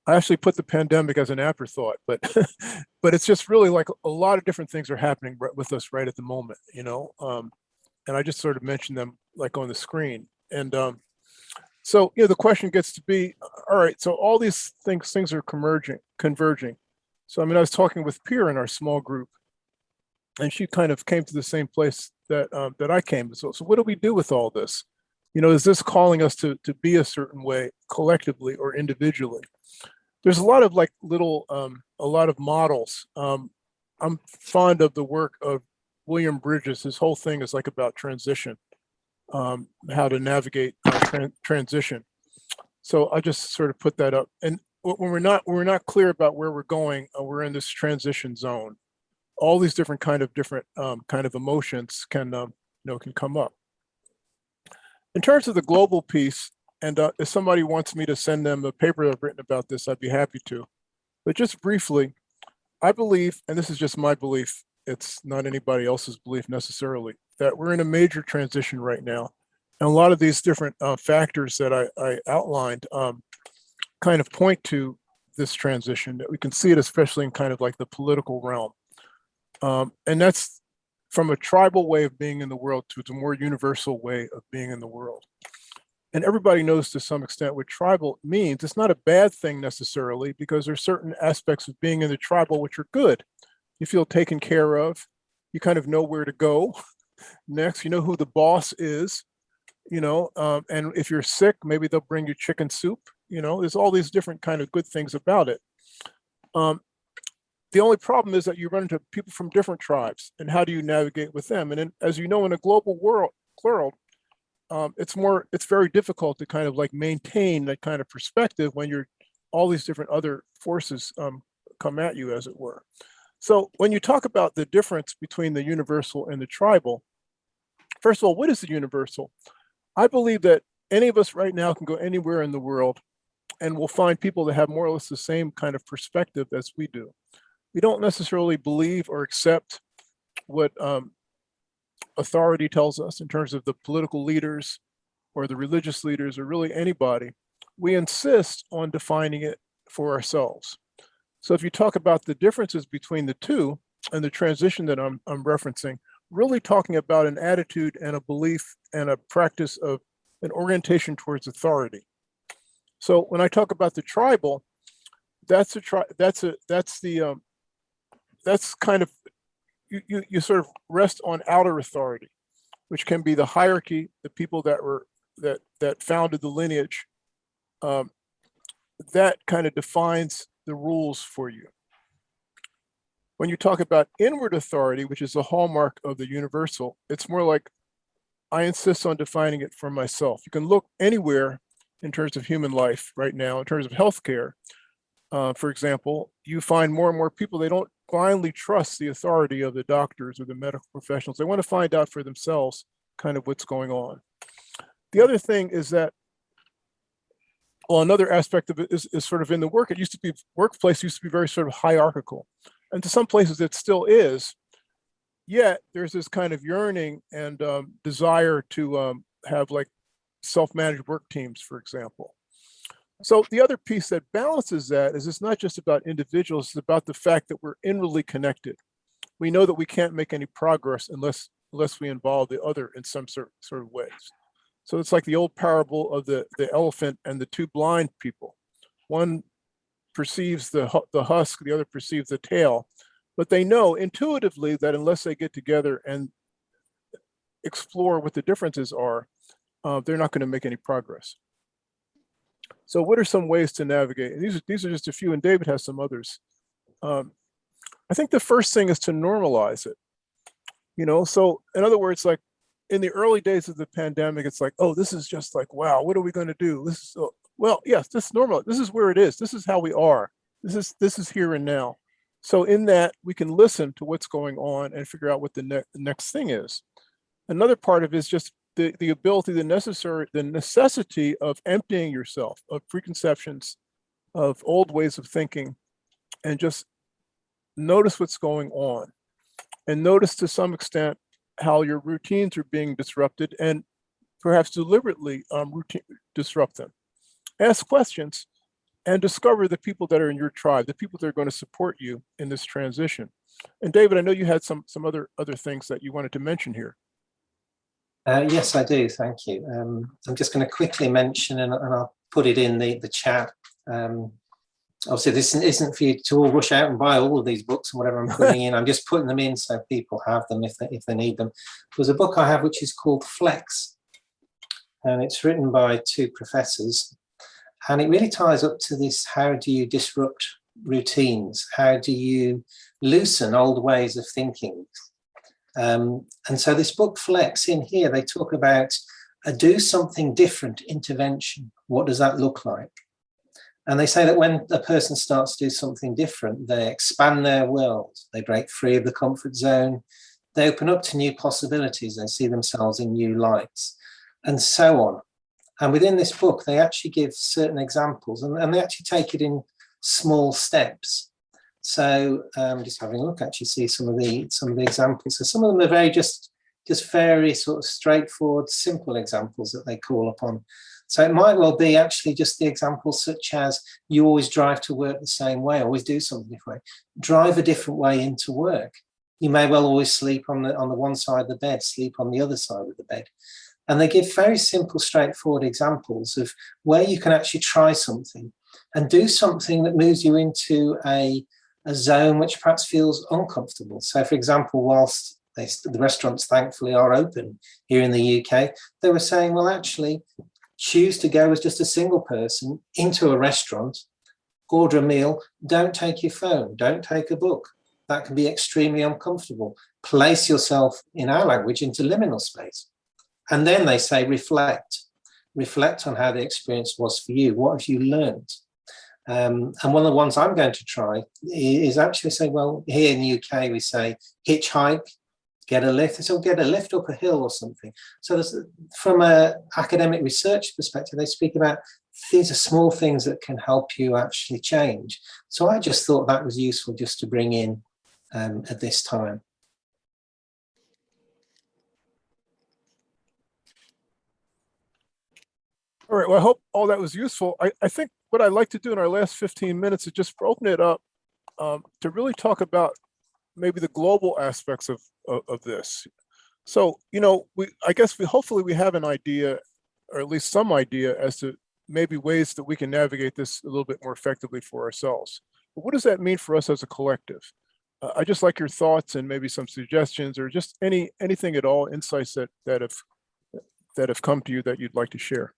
I actually put the pandemic as an afterthought, but but it's just really like a lot of different things are happening with us right at the moment, you know. And I just sort of mentioned them like on the screen, and so the question gets to be, all right, so all these things are converging. So I mean, I was talking with Pierre in our small group, and she kind of came to the same place that that I came. So what do we do with all this? Is this calling us to be a certain way collectively or individually? There's a lot of like little, a lot of models. I'm fond of the work of William Bridges. His whole thing is like about transition, how to navigate transition. So I just sort of put that up. And when we're not clear about where we're going, we're in this transition zone. All these different kind of emotions can come up. In terms of the global piece, and if somebody wants me to send them a paper I've written about this, I'd be happy to. But just briefly, I believe, and this is just my belief, it's not anybody else's belief necessarily, that we're in a major transition right now. And a lot of these different factors that I outlined kind of point to this transition, that we can see it especially in kind of like the political realm. And that's from a tribal way of being in the world to a more universal way of being in the world. And everybody knows to some extent what tribal means. It's not a bad thing necessarily, because there's certain aspects of being in the tribal which are good. You feel taken care of. You kind of know where to go next. You know who the boss is, and if you're sick, maybe they'll bring you chicken soup. There's all these different kind of good things about it. The only problem is that you run into people from different tribes, and how do you navigate with them? And as you know, in a global world, it's very difficult to kind of like maintain that kind of perspective when all these different other forces come at you, as it were. So when you talk about the difference between the universal and the tribal, first of all, what is the universal? I believe that any of us right now can go anywhere in the world and we'll find people that have more or less the same kind of perspective as we do. We don't necessarily believe or accept what authority tells us in terms of the political leaders or the religious leaders or really anybody. We insist on defining it for ourselves. So if you talk about the differences between the two and the transition that I'm referencing, really talking about an attitude and a belief and a practice of an orientation towards authority. So when I talk about the tribal, that's kind of, you sort of rest on outer authority, which can be the hierarchy, the people that founded the lineage. That kind of defines the rules for you. When you talk about inward authority, which is the hallmark of the universal, it's more like I insist on defining it for myself. You can look anywhere in terms of human life right now, in terms of healthcare. For example, you find more and more people, they don't blindly trust the authority of the doctors or the medical professionals. They want to find out for themselves kind of what's going on. The other thing is that, well, another aspect of it is sort of in the work. Workplace used to be very sort of hierarchical. And to some places it still is, yet there's this kind of yearning and desire to have like self-managed work teams, for example. So the other piece that balances that is it's not just about individuals, it's about the fact that we're inwardly connected. We know that we can't make any progress unless we involve the other in some sort of ways. So it's like the old parable of the elephant and the two blind people. One perceives the husk, the other perceives the tail, but they know intuitively that unless they get together and explore what the differences are, they're not going to make any progress. So what are some ways to navigate? And these are just a few, and David has some others. I think the first thing is to normalize it. So in other words, like in the early days of the pandemic, it's like, oh, this is just like, wow, what are we going to do? This is well, yes, this is normal. This is where it is. This is how we are. This is here and now. So in that, we can listen to what's going on and figure out what the next thing is. Another part of it is just the ability, the necessity of emptying yourself of preconceptions, of old ways of thinking, and just notice what's going on. And notice to some extent how your routines are being disrupted, and perhaps deliberately disrupt them. Ask questions and discover the people that are in your tribe, the people that are going to support you in this transition. And David, I know you had some other things that you wanted to mention here. Yes, I do. Thank you. I'm just going to quickly mention, and I'll put it in the chat. Obviously, this isn't for you to all rush out and buy all of these books and whatever I'm putting in. I'm just putting them in so people have them if they need them. There's a book I have which is called Flex, and it's written by two professors. And it really ties up to this: how do you disrupt routines? How do you loosen old ways of thinking? And so this book Flex, in here, they talk about a do something different intervention. What does that look like? And they say that when a person starts to do something different, they expand their world, they break free of the comfort zone, they open up to new possibilities, they see themselves in new lights, and so on. And within this book, they actually give certain examples, and they actually take it in small steps. So just having a look, actually see some of the examples. So some of them are very just very sort of straightforward, simple examples that they call upon. So it might well be actually just the examples such as you always drive to work the same way, always do something different way. Drive a different way into work. You may well always sleep on the one side of the bed, sleep on the other side of the bed. And they give very simple, straightforward examples of where you can actually try something and do something that moves you into a zone which perhaps feels uncomfortable. So, for example, whilst the restaurants thankfully are open here in the UK, they were saying, well, actually, choose to go as just a single person into a restaurant, order a meal, don't take your phone, don't take a book. That can be extremely uncomfortable. Place yourself, in our language, into liminal space. And then they say, reflect on how the experience was for you. What have you learned? And one of the ones I'm going to try is actually say, well, here in the UK, we say hitchhike, get a lift. So get a lift up a hill or something. So from an academic research perspective, they speak about these are small things that can help you actually change. So I just thought that was useful just to bring in at this time. All right, well, I hope all that was useful. I think what I'd like to do in our last 15 minutes is just open it up to really talk about maybe the global aspects of this. So, I guess hopefully we have an idea, or at least some idea, as to maybe ways that we can navigate this a little bit more effectively for ourselves. But what does that mean for us as a collective? I just like your thoughts and maybe some suggestions, or just anything at all, insights that have come to you that you'd like to share.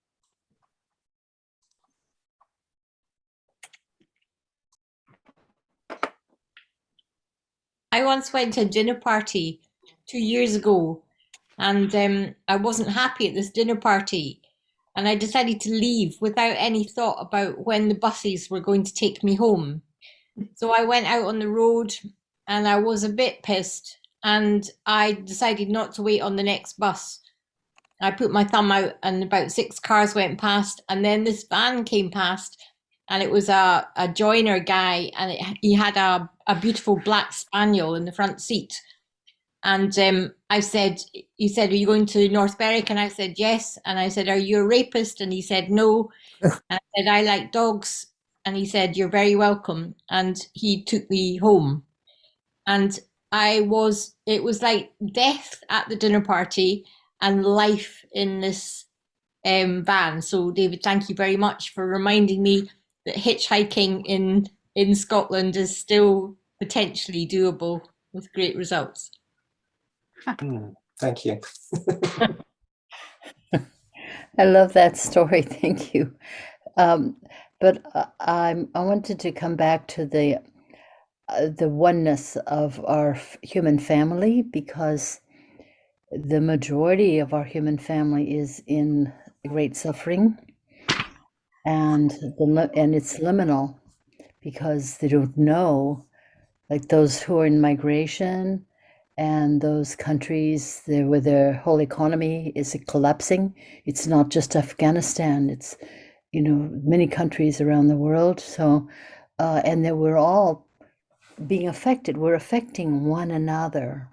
I once went to a dinner party 2 years ago, and I wasn't happy at this dinner party, and I decided to leave without any thought about when the buses were going to take me home. So I went out on the road and I was a bit pissed, and I decided not to wait on the next bus. I put my thumb out and about 6 cars went past, and then this van came past, and it was a joiner guy, and he had a beautiful black spaniel in the front seat. And he said, are you going to North Berwick? And I said, yes. And I said, are you a rapist? And he said, no. And I said, I like dogs. And he said, you're very welcome. And he took me home. And it was like death at the dinner party and life in this van. So David, thank you very much for reminding me that hitchhiking in Scotland is still potentially doable with great results. Thank you. I love that story. Thank you. But I wanted to come back to the oneness of our human family, because the majority of our human family is in great suffering, and it's liminal, because they don't know, like those who are in migration and those countries there where their whole economy is collapsing. It's not just Afghanistan, it's, many countries around the world. So and that we're all being affected, we're affecting one another.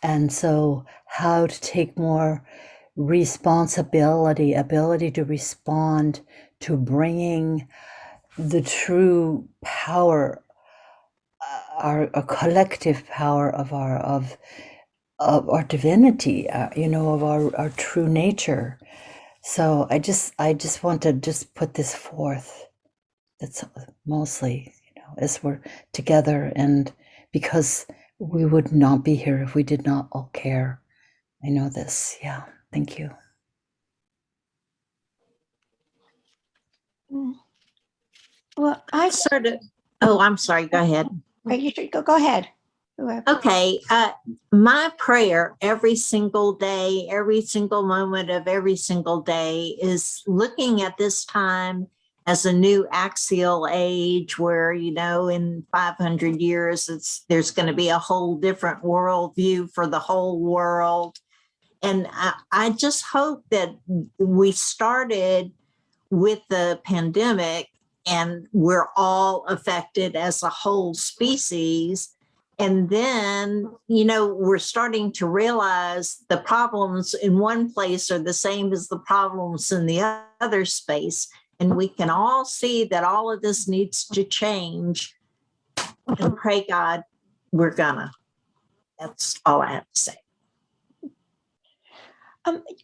And so how to take more responsibility, ability to respond to bringing the true power, our collective power of our divinity, of our true nature. So I just want to just put this forth. That's mostly, as we're together, and because we would not be here if we did not all care. I know this. Yeah. Thank you. Well, Sort of. Oh, I'm sorry. Go ahead. you should go ahead. Whoever. Okay. My prayer every single day, every single moment of every single day is looking at this time as a new axial age where, in 500 years, there's going to be a whole different worldview for the whole world. And I just hope that we started with the pandemic and we're all affected as a whole species. And then, we're starting to realize the problems in one place are the same as the problems in the other space. And we can all see that all of this needs to change. And pray God, we're gonna. That's all I have to say.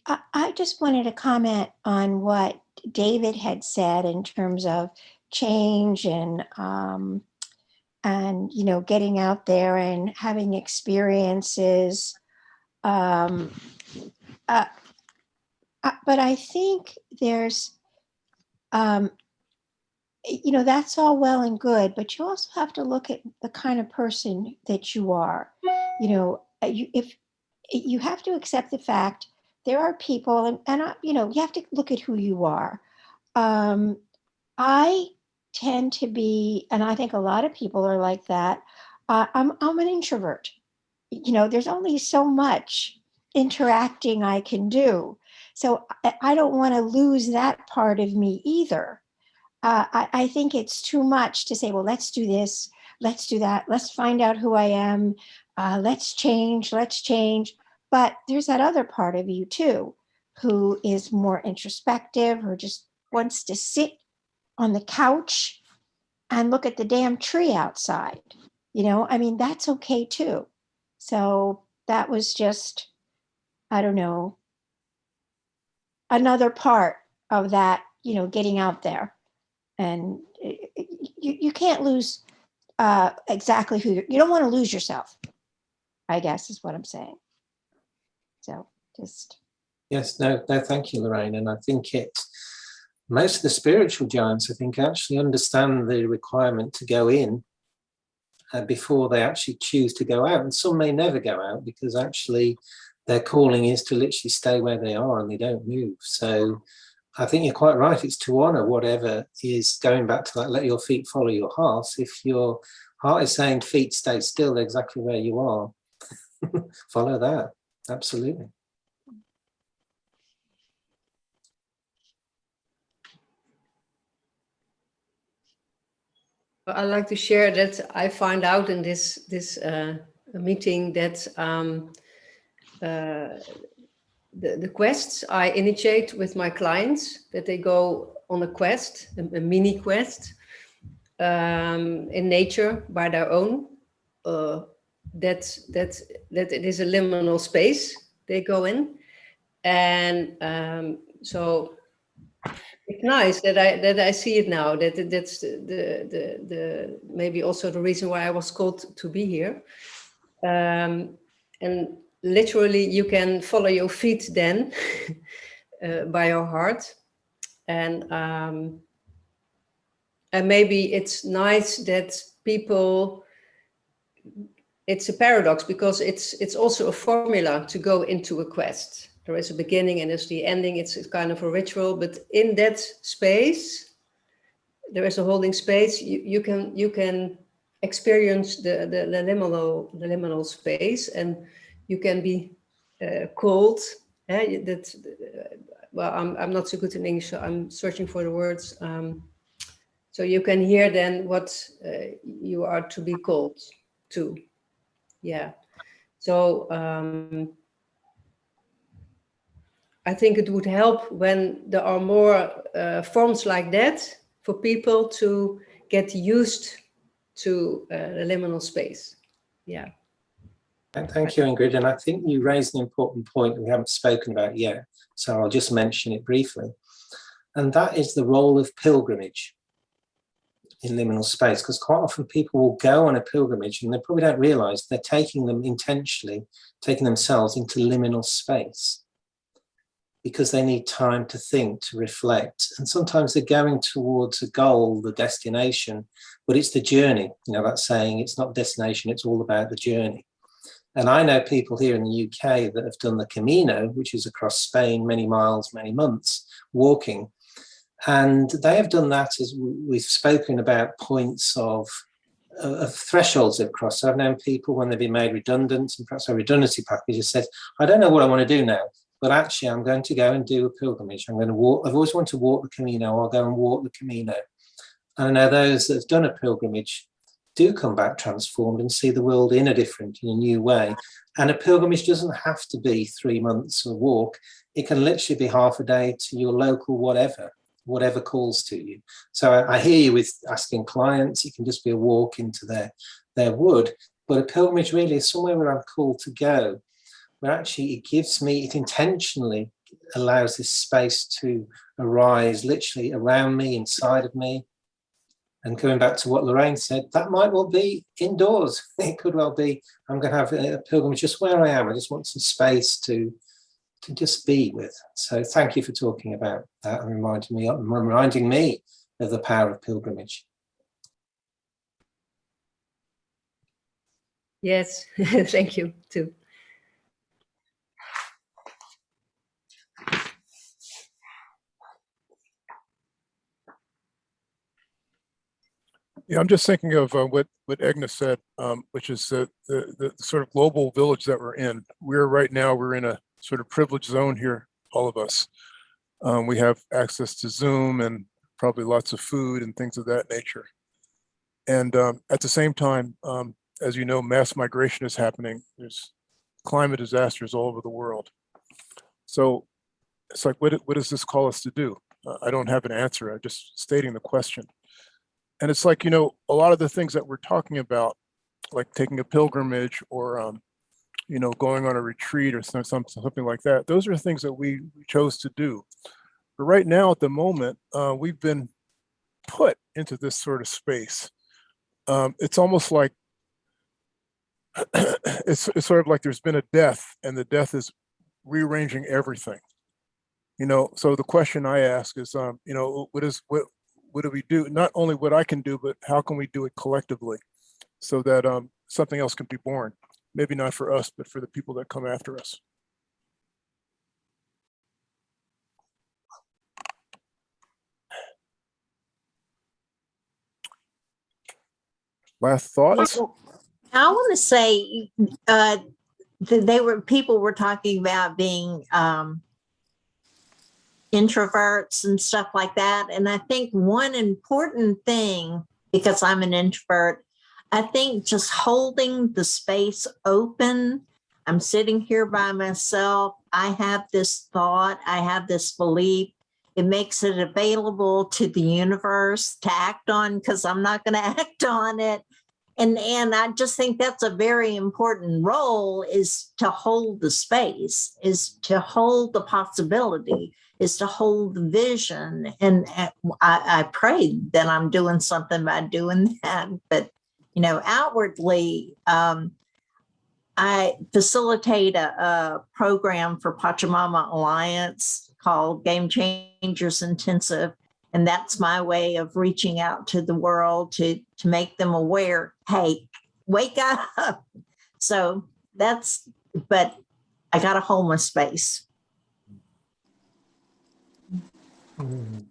I just wanted to comment on what David had said in terms of change and getting out there and having experiences. But I think there's, that's all well and good, but you also have to look at the kind of person that you are. If you have to accept the fact there are people, and you have to look at who you are. I tend to be, and I think a lot of people are like that. I'm an introvert. There's only so much interacting I can do. So I don't want to lose that part of me either. I think it's too much to say, well, let's do this, let's do that, let's find out who I am, let's change. But there's that other part of you too, who is more introspective, or just wants to sit on the couch and look at the damn tree outside. That's okay too. So that was just, I don't know, another part of that, getting out there. And you can't lose exactly who you don't want to lose yourself, I guess is what I'm saying. So just. Yes, no, thank you, Lorraine. And I think most of the spiritual giants, I think, actually understand the requirement to go in before they actually choose to go out. And some may never go out because actually their calling is to literally stay where they are and they don't move. So I think you're quite right. It's to honor whatever is, going back to that, let your feet follow your heart. If your heart is saying feet stay still exactly where you are, follow that. Absolutely. I'd like to share that I find out in this meeting that the quests I initiate with my clients, that they go on a quest, a mini quest in nature by their own. That it is a liminal space they go in, and so it's nice that I see it now. That's the maybe also the reason why I was called to be here. And literally you can follow your feet then by your heart. And maybe it's nice that people, it's a paradox because it's also a formula to go into a quest. There is a beginning and there's the ending. It's kind of a ritual, but in that space, there is a holding space. You can experience the liminal space, and you can be called. Well, I'm not so good in English, so I'm searching for the words. So you can hear then what you are to be called to. Yeah. So I think it would help when there are more forms like that for people to get used to the liminal space. Yeah. Thank you, Ingrid. And I think you raised an important point we haven't spoken about yet, so I'll just mention it briefly. And that is the role of pilgrimage in liminal space, because quite often people will go on a pilgrimage and they probably don't realize they're taking themselves into liminal space, because they need time to think, to reflect. And sometimes they're going towards a goal, the destination, but it's the journey. You know, that saying, it's not destination, it's all about the journey. And I know people here in the UK that have done the Camino, which is across Spain, many miles, many months, walking. And they have done that, as we've spoken about, points of thresholds they've crossed. So I've known people when they've been made redundant, and perhaps a redundancy package has said, I don't know what I want to do now, but actually I'm going to go and do a pilgrimage. I'm going to walk. I've always wanted to walk the Camino. I'll go and walk the Camino. And I know those that have done a pilgrimage do come back transformed and see the world in a new way. And a pilgrimage doesn't have to be 3 months a walk. It can literally be half a day to your local whatever calls to you. So I hear you with asking clients, it can just be a walk into their wood, but a pilgrimage really is somewhere where I'm called to go, where actually it intentionally allows this space to arise literally around me, inside of me. And going back to what Lorraine said, that might well be indoors. It could well be, I'm going to have a pilgrimage just where I am. I just want some space to just be with. So thank you for talking about that and reminding me of the power of pilgrimage. Yes, thank you too. Yeah, I'm just thinking of what Agnes said, which is the sort of global village that we're in. We're in a sort of privileged zone here, all of us. We have access to Zoom and probably lots of food and things of that nature. And at the same time, as you know, mass migration is happening. There's climate disasters all over the world. So it's like, what does this call us to do? I don't have an answer. I'm just stating the question. And it's like, you know, a lot of the things that we're talking about, like taking a pilgrimage or, you know, going on a retreat or something like that, those are things that we chose to do. But right now, at the moment, we've been put into this sort of space. It's almost like, it's sort of like there's been a death, and the death is rearranging everything. You know, so the question I ask is, you know, what do we do? Not only what I can do, but how can we do it collectively so that something else can be born? Maybe not for us, but for the people that come after us. Last thoughts? I want to say people were talking about being introverts and stuff like that. And I think one important thing, because I'm an introvert, I think just holding the space open. I'm sitting here by myself. I have this thought, I have this belief. It makes it available to the universe to act on, because I'm not going to act on it. And I just think that's a very important role, is to hold the space, is to hold the possibility, is to hold the vision. And I pray that I'm doing something by doing that. But, you know, outwardly, I facilitate a program for Pachamama Alliance called Game Changers Intensive. And that's my way of reaching out to the world to make them aware, hey, wake up. So but I got to hold my space.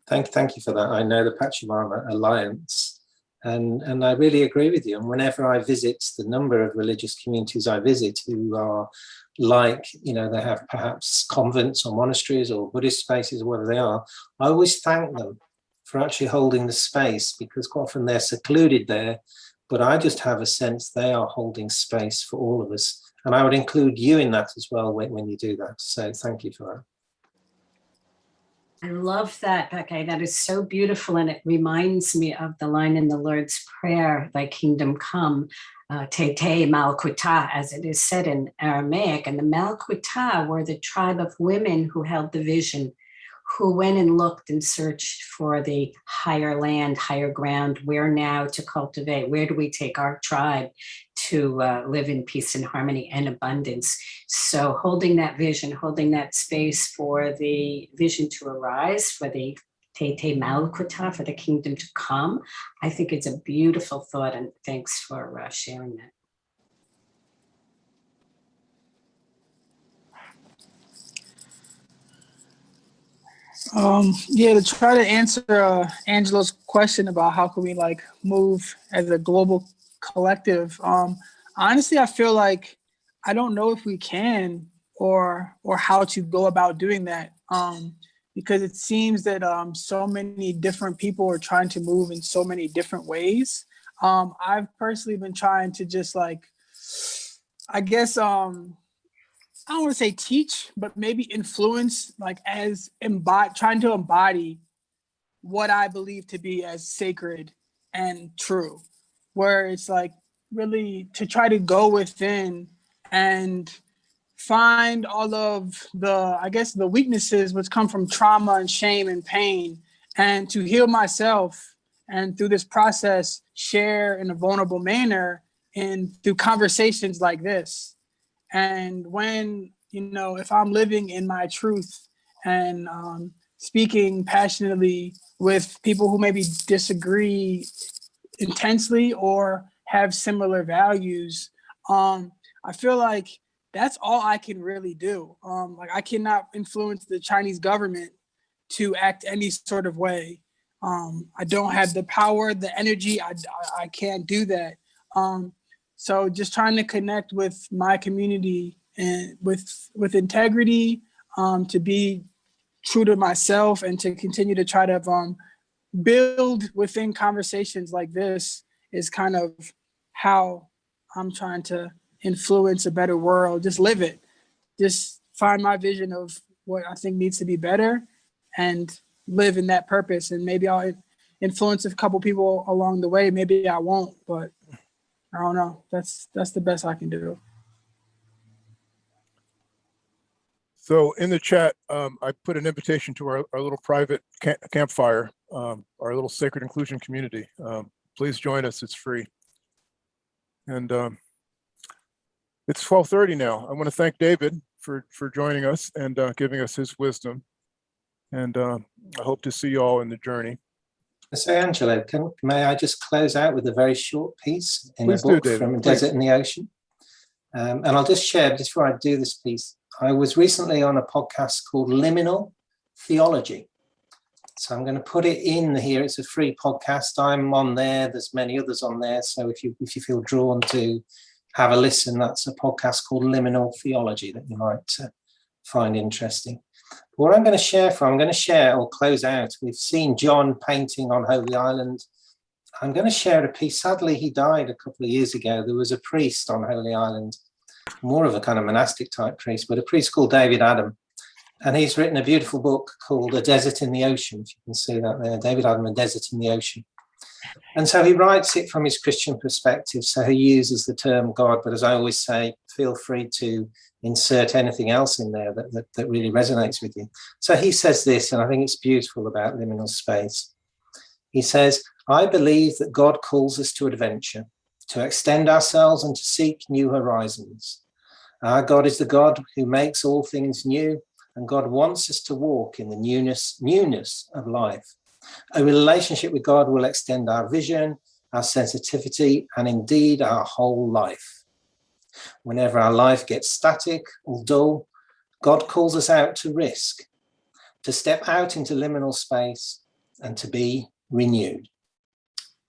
Thank you for that. I know the Pachamama Alliance, and I really agree with you. And whenever I visit the number of religious communities I visit who are like, they have perhaps convents or monasteries or Buddhist spaces or whatever they are, I always thank them for actually holding the space, because quite often they're secluded there, but I just have a sense they are holding space for all of us. And I would include you in that as well when you do that. So thank you for that. I love that, Becky. That is so beautiful. And it reminds me of the line in the Lord's Prayer, thy kingdom come, te te malkuta, as it is said in Aramaic. And the malkuta were the tribe of women who held the vision, who went and looked and searched for the higher land, higher ground, where now to cultivate, where do we take our tribe to live in peace and harmony and abundance. So holding that vision, holding that space for the vision to arise, for the Te Te Malkuta, for the kingdom to come, I think it's a beautiful thought, and thanks for sharing that. Yeah, to try to answer Angelo's question about how can we move as a global collective. Honestly, I feel like I don't know if we can or how to go about doing that. Because it seems that so many different people are trying to move in so many different ways. I've personally been trying to just I guess I don't want to say teach, but maybe influence, trying to embody what I believe to be as sacred and true, where it's really to try to go within and find all of the weaknesses which come from trauma and shame and pain, and to heal myself, and through this process share in a vulnerable manner and through conversations like this. And when, if I'm living in my truth and speaking passionately with people who maybe disagree intensely or have similar values, I feel like that's all I can really do. I cannot influence the Chinese government to act any sort of way. I don't have the power, the energy. I can't do that. So just trying to connect with my community and with integrity, to be true to myself, and to continue to try to build within conversations like this is kind of how I'm trying to influence a better world. Just live it. Just find my vision of what I think needs to be better and live in that purpose. And maybe I'll influence a couple people along the way. Maybe I won't, but I don't know. That's the best I can do. So in the chat, I put an invitation to our little private campfire, our little sacred inclusion community. Please join us. It's free. And it's 12:30 now. I want to thank David for joining us and giving us his wisdom. And I hope to see you all in the journey. So Angelo, may I just close out with a very short piece in Please a book do, from A David. Desert in the Ocean? And I'll just share, just before I do this piece, I was recently on a podcast called Liminal Theology. So I'm going to put it in here. It's a free podcast. I'm on there. There's many others on there. So if you feel drawn to have a listen, that's a podcast called Liminal Theology that you might find interesting. What I'm going to share or close out. We've seen John painting on Holy Island. I'm going to share a piece. Sadly, he died a couple of years ago. There was a priest on Holy Island, more of a kind of monastic type priest, but a priest called David Adam. And he's written a beautiful book called A Desert in the Ocean, if you can see that there. David Adam, A Desert in the Ocean. And so he writes it from his Christian perspective. So he uses the term God, but as I always say, feel free to insert anything else in there that really resonates with you. So he says this, and I think it's beautiful about liminal space. He says, I believe that God calls us to adventure, to extend ourselves and to seek new horizons. Our God is the God who makes all things new, and God wants us to walk in the newness of life. A relationship with God will extend our vision, our sensitivity, and indeed our whole life. Whenever our life gets static or dull, God calls us out to risk, to step out into liminal space and to be renewed.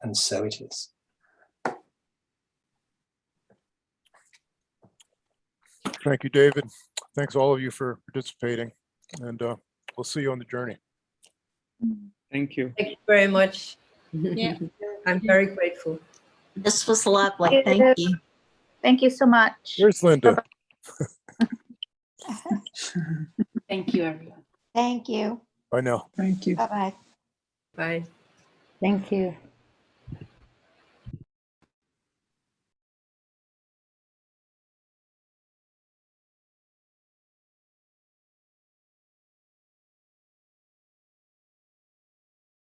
And so it is. Thank you, David. Thanks all of you for participating, and we'll see you on the journey. Thank you. Thank you very much. Yeah. I'm very grateful. This was lovely. Thank you. Thank you so much. Here's Linda. Thank you, everyone. Thank you. I know. Thank you. Bye-bye. Bye. Thank you.